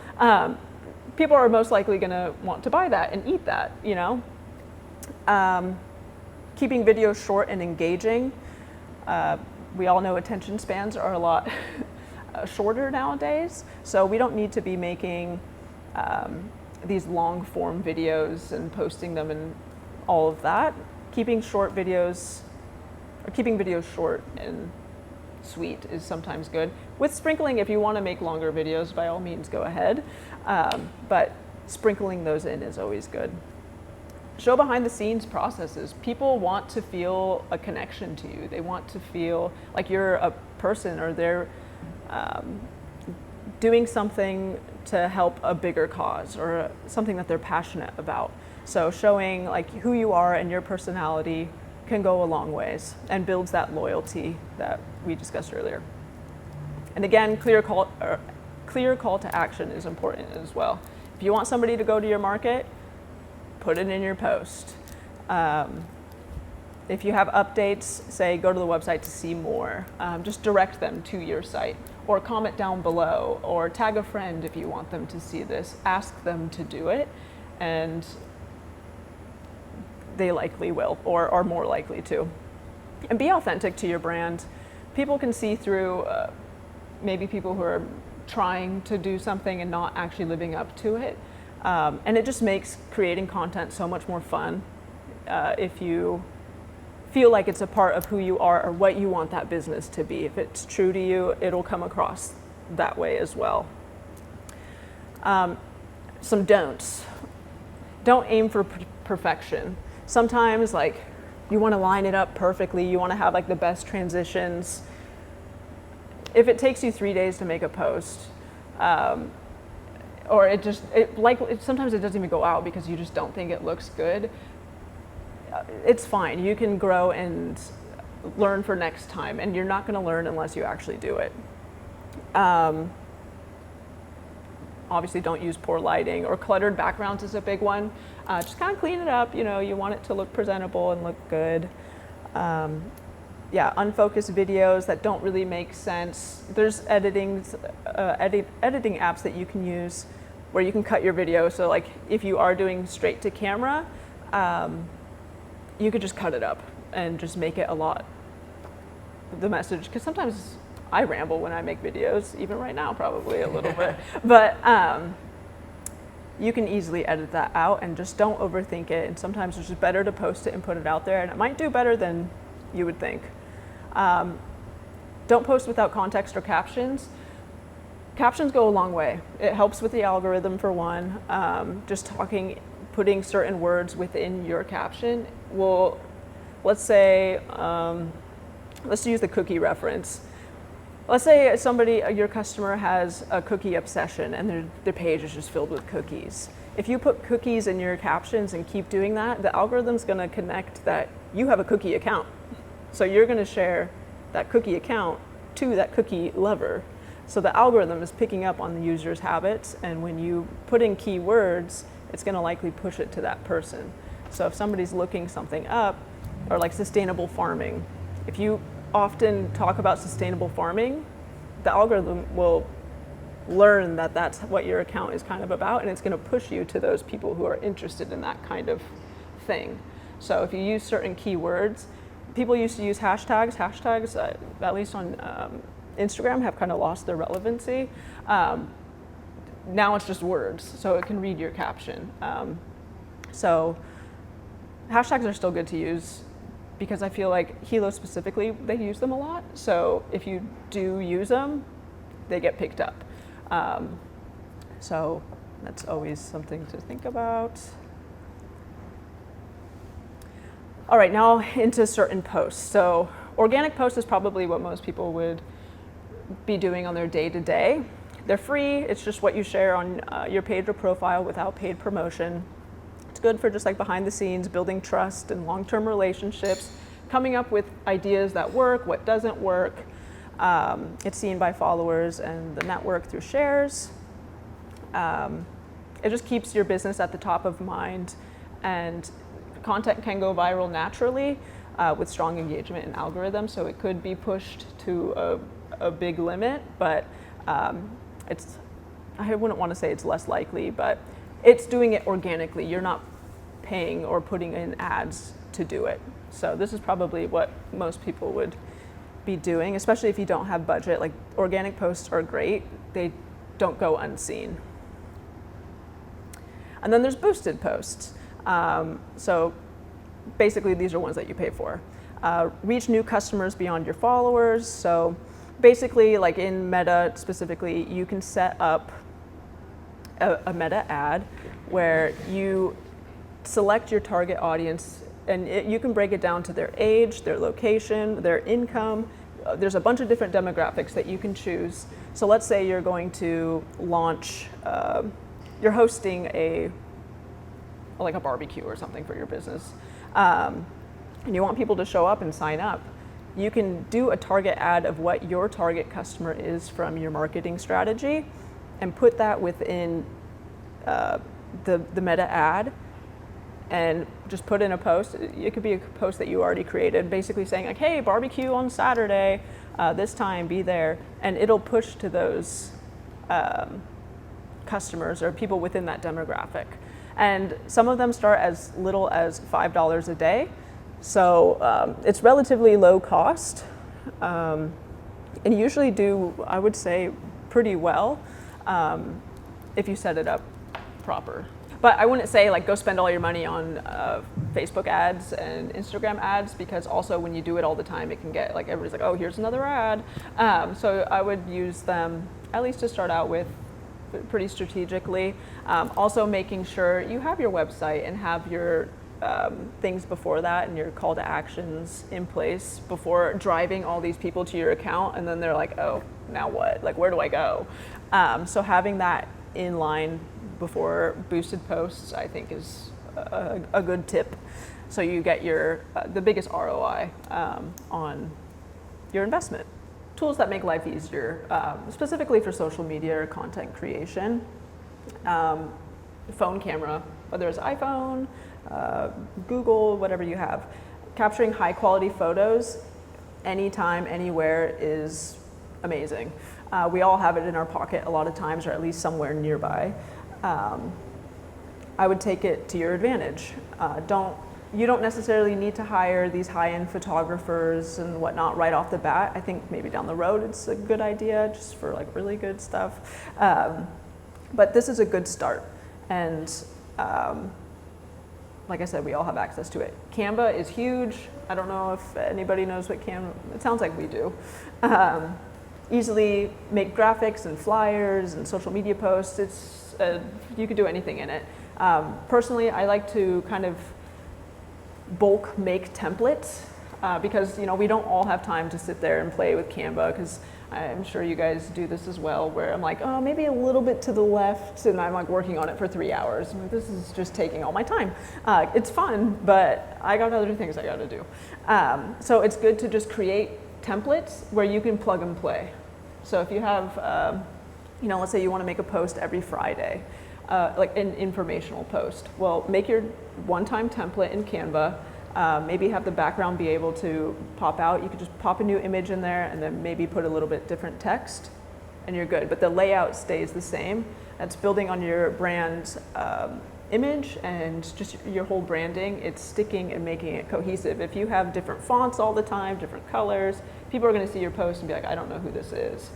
People are most likely gonna want to buy that and eat that, Keeping videos short and engaging. We all know attention spans are a lot shorter nowadays, so we don't need to be making these long form videos and posting them and all of that. Keeping videos short and sweet is sometimes good. With sprinkling, if you want to make longer videos, by all means go ahead, but sprinkling those in is always good. Show behind the scenes processes. People want to feel a connection to you. They want to feel like you're a person, or they're doing something to help a bigger cause, or something that they're passionate about. So showing who you are and your personality can go a long ways and builds that loyalty that we discussed earlier. And again, clear clear call to action is important as well. If you want somebody to go to your market, put it in your post. If you have updates, say go to the website to see more. Just direct them to your site, or comment down below, or tag a friend if you want them to see this. Ask them to do it, and they likely will, or are more likely to. And be authentic to your brand. People can see through maybe people who are trying to do something and not actually living up to it. And it just makes creating content so much more fun if you feel like it's a part of who you are or what you want that business to be. If it's true to you, it'll come across that way as well. Some don'ts. Don't aim for perfection. Sometimes, like, you want to line it up perfectly. You want to have like the best transitions. If it takes you 3 days to make a post, or sometimes it doesn't even go out because you just don't think it looks good, it's fine. You can grow and learn for next time, and you're not going to learn unless you actually do it. Obviously, don't use poor lighting, or cluttered backgrounds is a big one. Just kind of clean it up. You know, you want it to look presentable and look good. Yeah, unfocused videos that don't really make sense. There's editing apps that you can use where you can cut your video. So like if you are doing straight to camera, you could just cut it up and just make it the message, because sometimes I ramble when I make videos, even right now probably a little bit, but you can easily edit that out, and just don't overthink it. And sometimes it's just better to post it and put it out there, and it might do better than you would think. Don't post without context or captions. Captions go a long way. It helps with the algorithm for one. Just putting certain words within your caption will, let's say, let's use the cookie reference. Let's say your customer has a cookie obsession and their page is just filled with cookies. If you put cookies in your captions and keep doing that, the algorithm's gonna connect that you have a cookie account. So you're gonna share that cookie account to that cookie lover. So the algorithm is picking up on the user's habits, and when you put in keywords, it's gonna likely push it to that person. So if somebody's looking something up, or like sustainable farming, if you often talk about sustainable farming, the algorithm will learn that that's what your account is kind of about, and it's going to push you to those people who are interested in that kind of thing. So if you use certain keywords, people used to use hashtags. Hashtags, at least on Instagram, have kind of lost their relevancy. Now it's just words, so it can read your caption. So hashtags are still good to use, because I feel like Hilo specifically, they use them a lot. So if you do use them, they get picked up. So that's always something to think about. All right, now into certain posts. So organic posts is probably what most people would be doing on their day-to-day. They're free. It's just what you share on your page or profile without paid promotion. It's good for just like behind the scenes, building trust and long-term relationships, coming up with ideas that work, what doesn't work. It's seen by followers and the network through shares. It just keeps your business at the top of mind, and content can go viral naturally with strong engagement and algorithms, so it could be pushed to a big limit, but I wouldn't want to say it's less likely, but it's doing it organically. You're not paying or putting in ads to do it. So this is probably what most people would be doing, especially if you don't have budget. Like, organic posts are great. They don't go unseen. And then there's boosted posts. So basically these are ones that you pay for. Reach new customers beyond your followers. So basically, like in Meta specifically, you can set up a Meta ad where you select your target audience, and you can break it down to their age, their location, their income. There's a bunch of different demographics that you can choose. So let's say you're going to launch, you're hosting like a barbecue or something for your business, and you want people to show up and sign up. You can do a target ad of what your target customer is from your marketing strategy, and put that within the meta ad, and just put in a post. It could be a post that you already created, basically saying like, hey, barbecue on Saturday, this time, be there. And it'll push to those customers or people within that demographic. And some of them start as little as $5 a day. So it's relatively low cost. And usually do, I would say, pretty well if you set it up proper. But I wouldn't say like go spend all your money on Facebook ads and Instagram ads, because also when you do it all the time, it can get like, everybody's like, oh, here's another ad. So I would use them at least to start out with pretty strategically. Also making sure you have your website and have your things before that and your call to actions in place before driving all these people to your account, and then they're like, oh, now what? Like, where do I go? So having that in line before boosted posts, I think, is a good tip. So you get your the biggest ROI on your investment. Tools that make life easier, specifically for social media or content creation. Phone camera, whether it's iPhone, Google, whatever you have. Capturing high quality photos anytime, anywhere is amazing. We all have it in our pocket a lot of times, or at least somewhere nearby. I would take it to your advantage. You don't necessarily need to hire these high-end photographers and whatnot right off the bat. I think maybe down the road it's a good idea just for like really good stuff. But this is a good start. And like I said, we all have access to it. Canva is huge. I don't know if anybody knows what Canva, it sounds like we do. Easily make graphics and flyers and social media posts. You could do anything in it. Personally, I like to kind of bulk make templates because we don't all have time to sit there and play with Canva, because I'm sure you guys do this as well, where I'm like, oh, maybe a little bit to the left, and I'm like working on it for 3 hours. I'm like, this is just taking all my time. It's fun, but I got other things I got to do. So it's good to just create templates where you can plug and play. So if you have, let's say you want to make a post every Friday, like an informational post. Well, make your one-time template in Canva. Maybe have the background be able to pop out. You could just pop a new image in there and then maybe put a little bit different text, and you're good. But the layout stays the same. That's building on your brand image and just your whole branding. It's sticking and making it cohesive. If you have different fonts all the time, different colors, people are going to see your post and be like, I don't know who this is.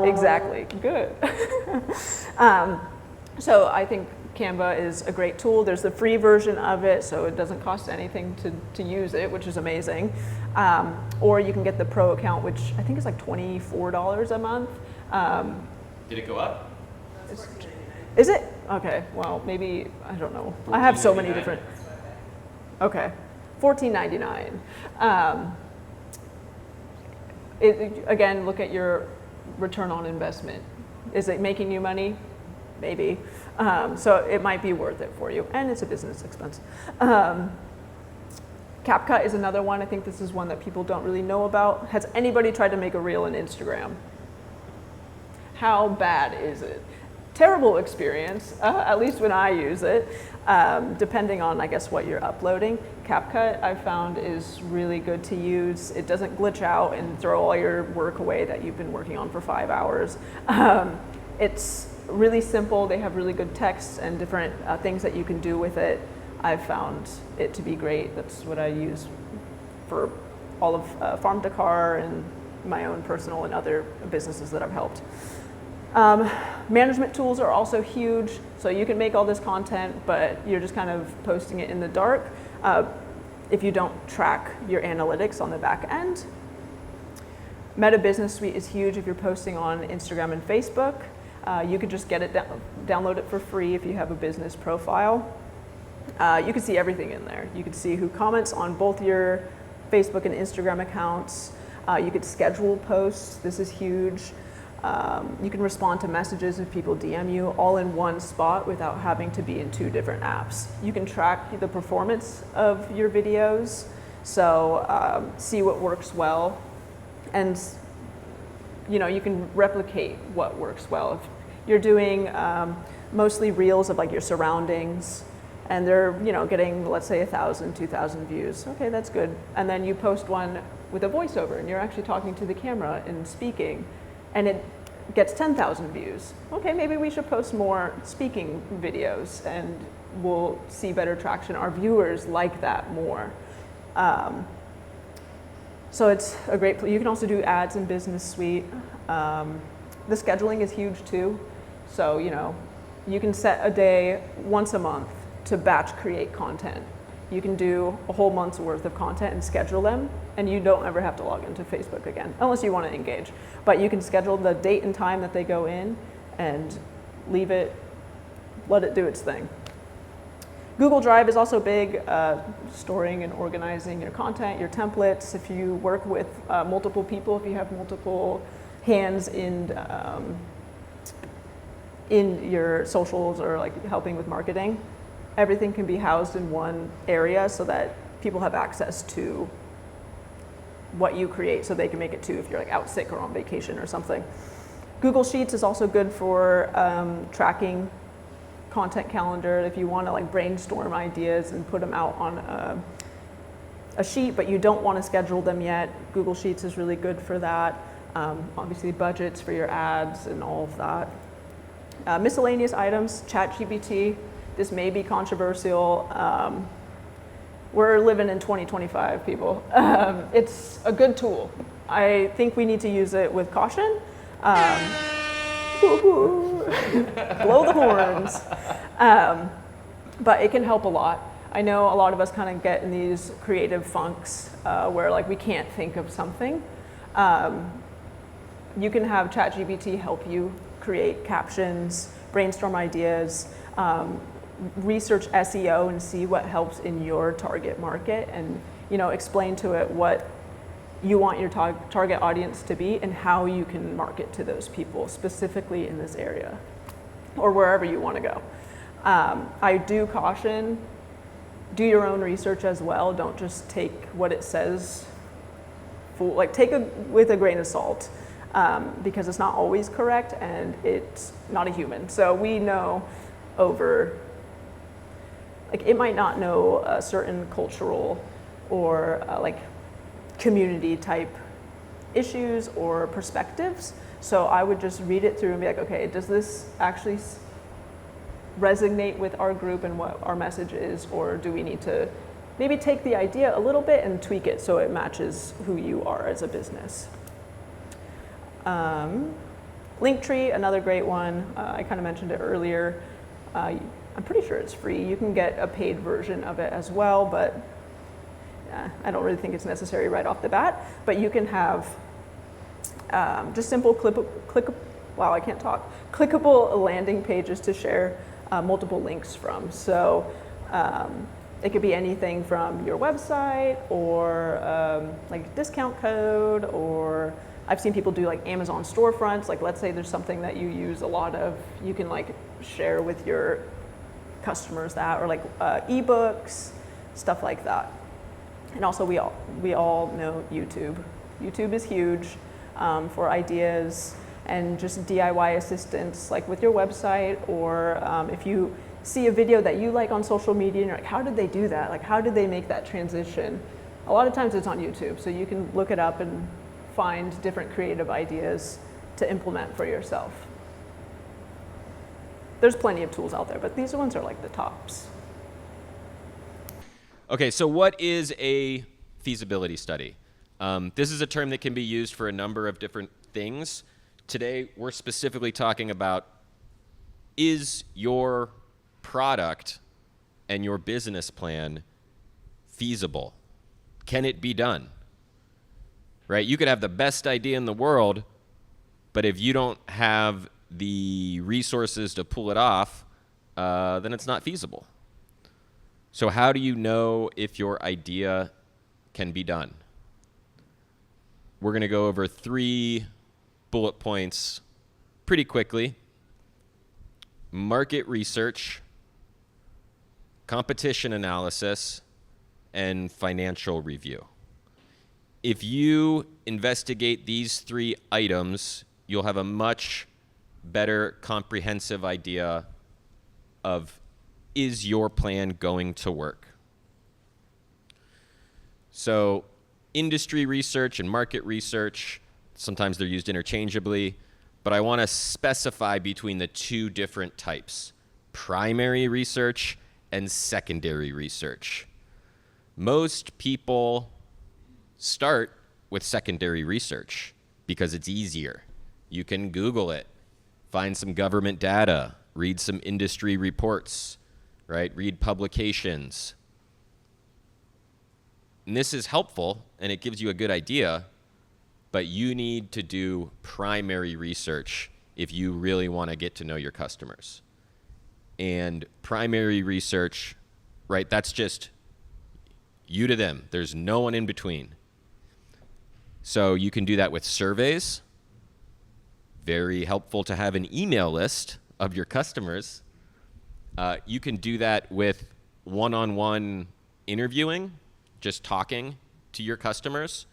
Exactly, good. So I think Canva is a great tool. There's the free version of it, so it doesn't cost anything to use it, which is amazing. Or you can get the pro account, which I think is like $24 a month. Did it go up? Is it? Okay, well, maybe, I don't know. I have so many different. Okay, $14.99. Again, look at your return on investment. Is it making you money? Maybe. So it might be worth it for you, and it's a business expense. CapCut is another one. I think this is one that people don't really know about. Has anybody tried to make a reel on Instagram? How bad is it? Terrible experience, at least when I use it, depending on, I guess, what you're uploading. CapCut, I found, is really good to use. It doesn't glitch out and throw all your work away that you've been working on for 5 hours. It's really simple. They have really good text and different things that you can do with it. I've found it to be great. That's what I use for all of Farm to Car and my own personal and other businesses that I've helped. Management tools are also huge. So you can make all this content, but you're just kind of posting it in the dark if you don't track your analytics on the back end. Meta Business Suite is huge if you're posting on Instagram and Facebook. You could just get it, download it for free if you have a business profile. You can see everything in there. You can see who comments on both your Facebook and Instagram accounts. You could schedule posts. This is huge. You can respond to messages if people DM you all in one spot without having to be in 2 different apps. You can track the performance of your videos, so see what works well, and you can replicate what works well. If you're doing mostly reels of like your surroundings, and they're getting, let's say, 1,000, 2,000 views. Okay, that's good. And then you post one with a voiceover, and you're actually talking to the camera and speaking, and it gets 10,000 views. Okay, maybe we should post more speaking videos, and we'll see better traction. Our viewers like that more. So it's a great, you can also do ads in Business Suite. The scheduling is huge too. So, you can set a day once a month to batch create content. You can do a whole month's worth of content and schedule them, and you don't ever have to log into Facebook again, unless you want to engage. But you can schedule the date and time that they go in and leave it, let it do its thing. Google Drive is also big, storing and organizing your content, your templates. If you work with multiple people, if you have multiple hands in your socials or like helping with marketing, everything can be housed in one area so that people have access to what you create, so they can make it too if you're like out sick or on vacation or something. Google Sheets is also good for tracking content calendar. If you want to like brainstorm ideas and put them out on a sheet, but you don't want to schedule them yet, Google Sheets is really good for that. Obviously budgets for your ads and all of that. Miscellaneous items, ChatGPT. This may be controversial. We're living in 2025, people. It's a good tool. I think we need to use it with caution. Blow the horns. But it can help a lot. I know a lot of us kind of get in these creative funks where like we can't think of something. You can have ChatGPT help you create captions, brainstorm ideas, research SEO and see what helps in your target market, and explain to it what you want your target audience to be and how you can market to those people specifically in this area or wherever you want to go. I do caution, do your own research as well. Don't just take what it says take it with a grain of salt, because it's not always correct and it's not a human. So we know it might not know a certain cultural or community type issues or perspectives. So I would just read it through and be like, okay, does this actually resonate with our group and what our message is, or do we need to maybe take the idea a little bit and tweak it so it matches who you are as a business. Linktree, another great one. I kind of mentioned it earlier. I'm pretty sure it's free. You can get a paid version of it as well, but I don't really think it's necessary right off the bat. But you can have just simple clickable landing pages to share multiple links from. So it could be anything from your website or like discount code, or I've seen people do like Amazon storefronts. Like let's say there's something that you use a lot of, you can like share with your customers that, or like ebooks, stuff like that. And also we all know YouTube. YouTube is huge for ideas and just DIY assistance, like with your website, or if you see a video that you like on social media and you're like, how did they do that? Like, how did they make that transition? A lot of times it's on YouTube, so you can look it up and find different creative ideas to implement for yourself. There's plenty of tools out there, but these ones are like the tops. Okay, so what is a feasibility study? This is a term that can be used for a number of different things. Today, we're specifically talking about, is your product and your business plan feasible? Can it be done? Right? You could have the best idea in the world, but if you don't have the resources to pull it off, then it's not feasible. So how do you know if your idea can be done? We're going to go over 3 bullet points pretty quickly. Market research, competition analysis, and financial review. If you investigate these 3 items, you'll have a much better comprehensive idea of, is your plan going to work? So industry research and market research, sometimes they're used interchangeably, but I want to specify between the 2 different types, primary research and secondary research. Most people start with secondary research because it's easier. You can Google it, find some government data, read some industry reports, right? Read publications. And this is helpful and it gives you a good idea, but you need to do primary research if you really want to get to know your customers. And primary research, right, that's just you to them. There's no one in between. So you can do that with surveys. Very helpful to have an email list of your customers. You can do that with one-on-one interviewing, just talking to your customers.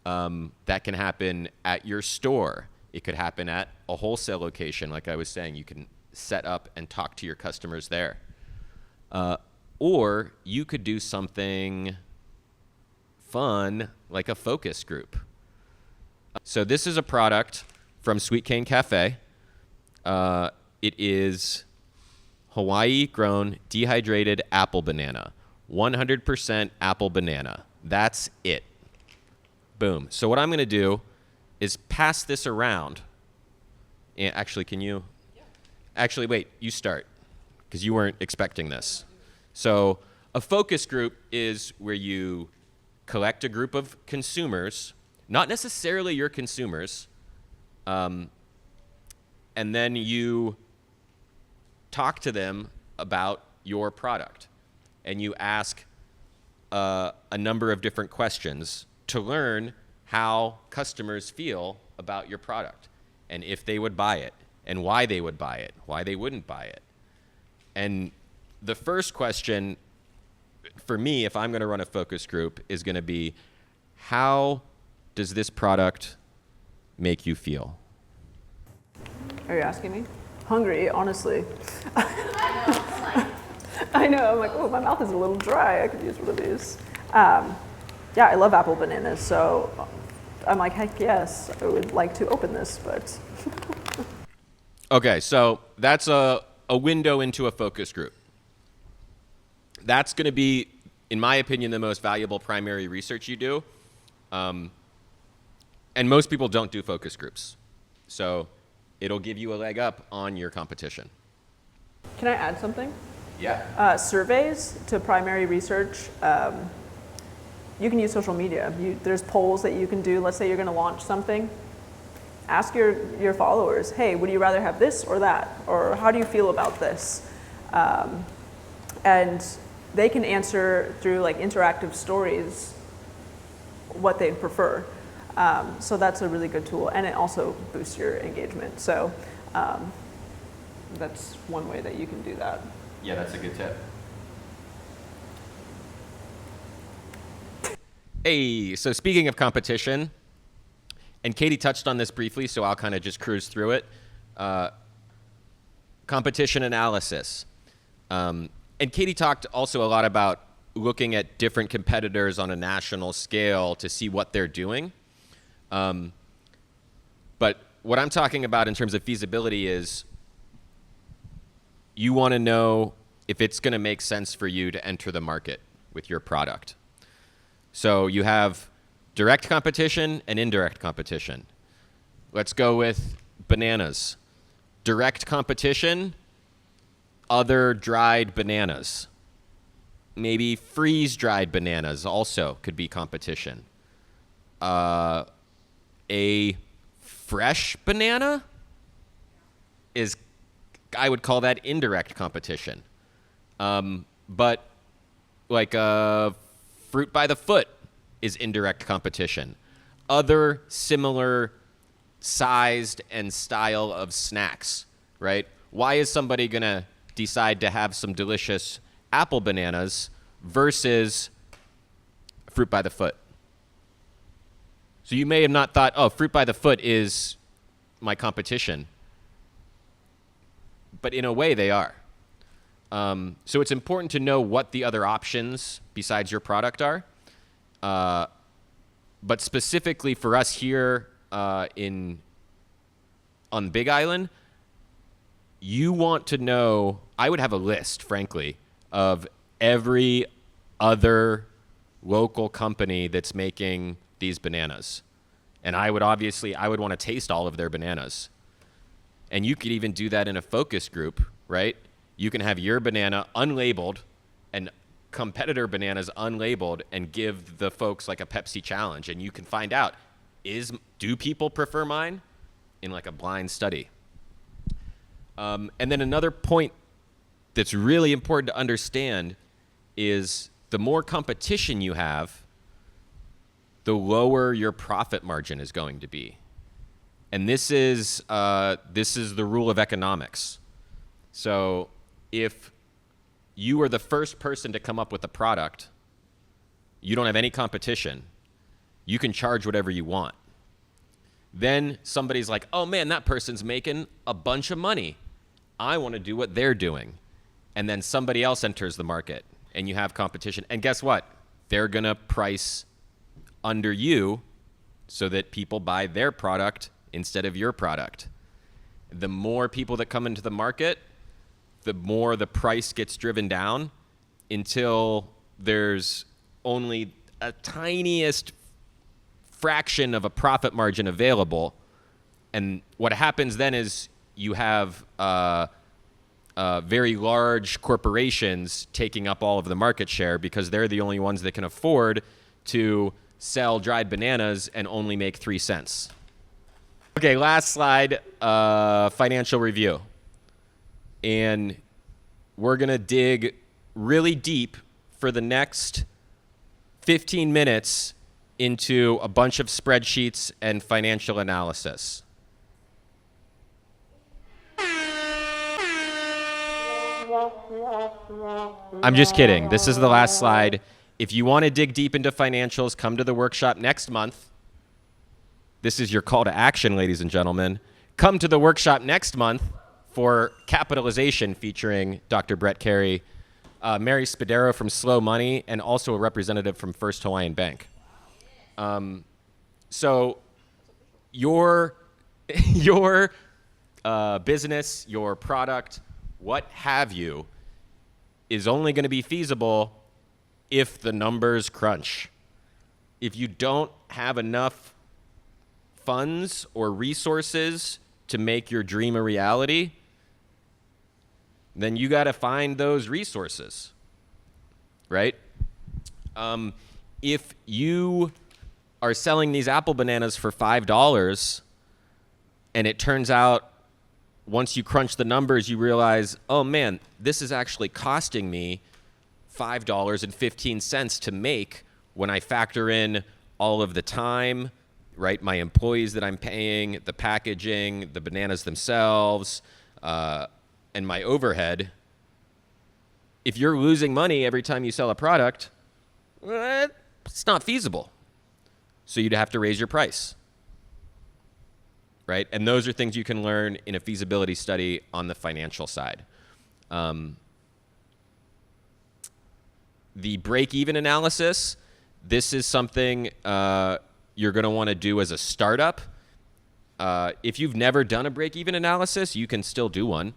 That can happen at your store. It could happen at a wholesale location. Like I was saying, you can set up and talk to your customers there. Or you could do something fun like a focus group. So this is a product from Sweet Cane Cafe. It is Hawaii grown dehydrated apple banana, 100% apple banana. That's it. Boom. So what I'm going to do is pass this around. And actually, can you? Yeah. Actually, wait, you start, because you weren't expecting this. So a focus group is where you collect a group of consumers, not necessarily your consumers, and then you talk to them about your product. And you ask a number of different questions to learn how customers feel about your product and if they would buy it and why they would buy it, why they wouldn't buy it. And the first question for me, if I'm going to run a focus group, is going to be, how does this product make you feel? Are you asking me? Hungry, honestly. I know, I'm like, oh, my mouth is a little dry. I could use one of these. Yeah, I love apple bananas, so I'm like, heck yes, I would like to open this, but. Okay, so that's a window into a focus group. That's going to be, in my opinion, the most valuable primary research you do. And most people don't do focus groups. So it'll give you a leg up on your competition. Can I add something? Yeah. Surveys to primary research, you can use social media. There's polls that you can do. Let's say you're going to launch something. Ask your followers, hey, would you rather have this or that? Or how do you feel about this? And they can answer through like interactive stories what they'd prefer. So that's a really good tool, and it also boosts your engagement. So that's one way that you can do that. Yeah, that's a good tip. Hey, so speaking of competition, and Katie touched on this briefly, so I'll kind of just cruise through it. Competition analysis. And Katie talked also a lot about looking at different competitors on a national scale to see what they're doing. But what I'm talking about in terms of feasibility is you want to know if it's going to make sense for you to enter the market with your product. So you have direct competition and indirect competition. Let's go with bananas. Direct competition, other dried bananas. Maybe freeze-dried bananas also could be competition. A fresh banana is, I would call that indirect competition. But like fruit by the foot is indirect competition. Other similar sized and style of snacks, right? Why is somebody going to decide to have some delicious apple bananas versus fruit by the foot? So you may have not thought, oh, fruit by the foot is my competition. But in a way, they are. So it's important to know what the other options besides your product are. But specifically for us here on Big Island, you want to know, I would have a list, frankly, of every other local company that's making these bananas. And I would want to taste all of their bananas. And you could even do that in a focus group, right? You can have your banana unlabeled and competitor bananas unlabeled and give the folks like a Pepsi challenge. And you can find out, do people prefer mine in like a blind study? And then another point that's really important to understand is the more competition you have, the lower your profit margin is going to be. And this is the rule of economics. So if you are the first person to come up with a product, you don't have any competition, you can charge whatever you want. Then somebody's like, oh man, that person's making a bunch of money. I want to do what they're doing. And then somebody else enters the market and you have competition. And guess what? They're going to price under you so that people buy their product instead of your product. The more people that come into the market, the more the price gets driven down until there's only a tiniest fraction of a profit margin available. And what happens then is you have very large corporations taking up all of the market share because they're the only ones that can afford to sell dried bananas and only make 3 cents. Okay, last slide, financial review. And we're going to dig really deep for the next 15 minutes into a bunch of spreadsheets and financial analysis. I'm just kidding. This is the last slide. If you want to dig deep into financials, come to the workshop next month. This is your call to action, ladies and gentlemen. Come to the workshop next month for capitalization featuring Dr. Brett Carey, Mary Spadero from Slow Money, and also a representative from First Hawaiian Bank. So your business, your product, what have you, is only going to be feasible if the numbers crunch. If you don't have enough funds or resources to make your dream a reality, then you got to find those resources, right? If you are selling these apple bananas for $5 and it turns out once you crunch the numbers, you realize, oh man, this is actually costing me $5.15 to make when I factor in all of the time, right? My employees that I'm paying, the packaging, the bananas themselves, and my overhead. If you're losing money every time you sell a product, it's not feasible. So you'd have to raise your price, right? And those are things you can learn in a feasibility study on the financial side. The break-even analysis, this is something you're going to want to do as a startup. If you've never done a break-even analysis, you can still do one.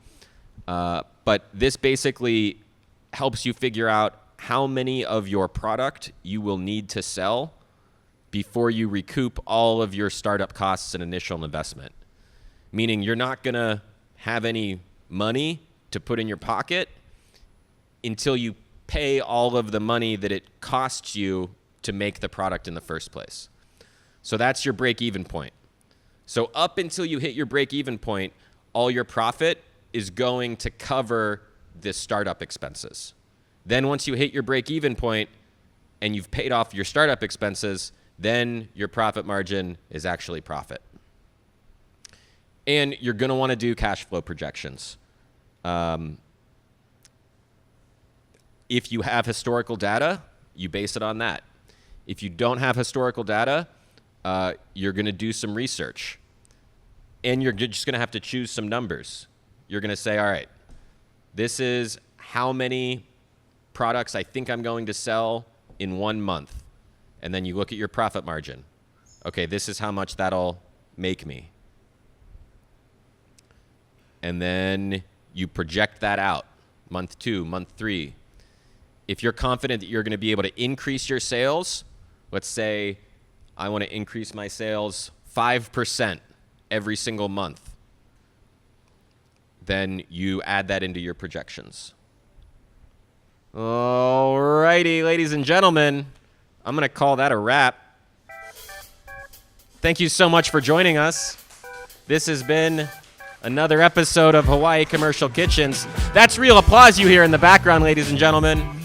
But this basically helps you figure out how many of your product you will need to sell before you recoup all of your startup costs and initial investment. Meaning you're not going to have any money to put in your pocket until you pay all of the money that it costs you to make the product in the first place. So that's your break-even point. So up until you hit your break-even point, all your profit is going to cover the startup expenses. Then once you hit your break-even point and you've paid off your startup expenses, then your profit margin is actually profit. And you're going to want to do cash flow projections. If you have historical data, you base it on that. If you don't have historical data, you're going to do some research. And you're just going to have to choose some numbers. You're going to say, all right, this is how many products I think I'm going to sell in 1 month. And then you look at your profit margin. Okay, this is how much that'll make me. And then you project that out, month 2, month 3. If you're confident that you're going to be able to increase your sales, let's say I want to increase my sales 5% every single month, then you add that into your projections. All righty, ladies and gentlemen, I'm going to call that a wrap. Thank you so much for joining us. This has been another episode of Hawaiʻi Commercial Kitchens. That's real applause you hear in the background, ladies and gentlemen.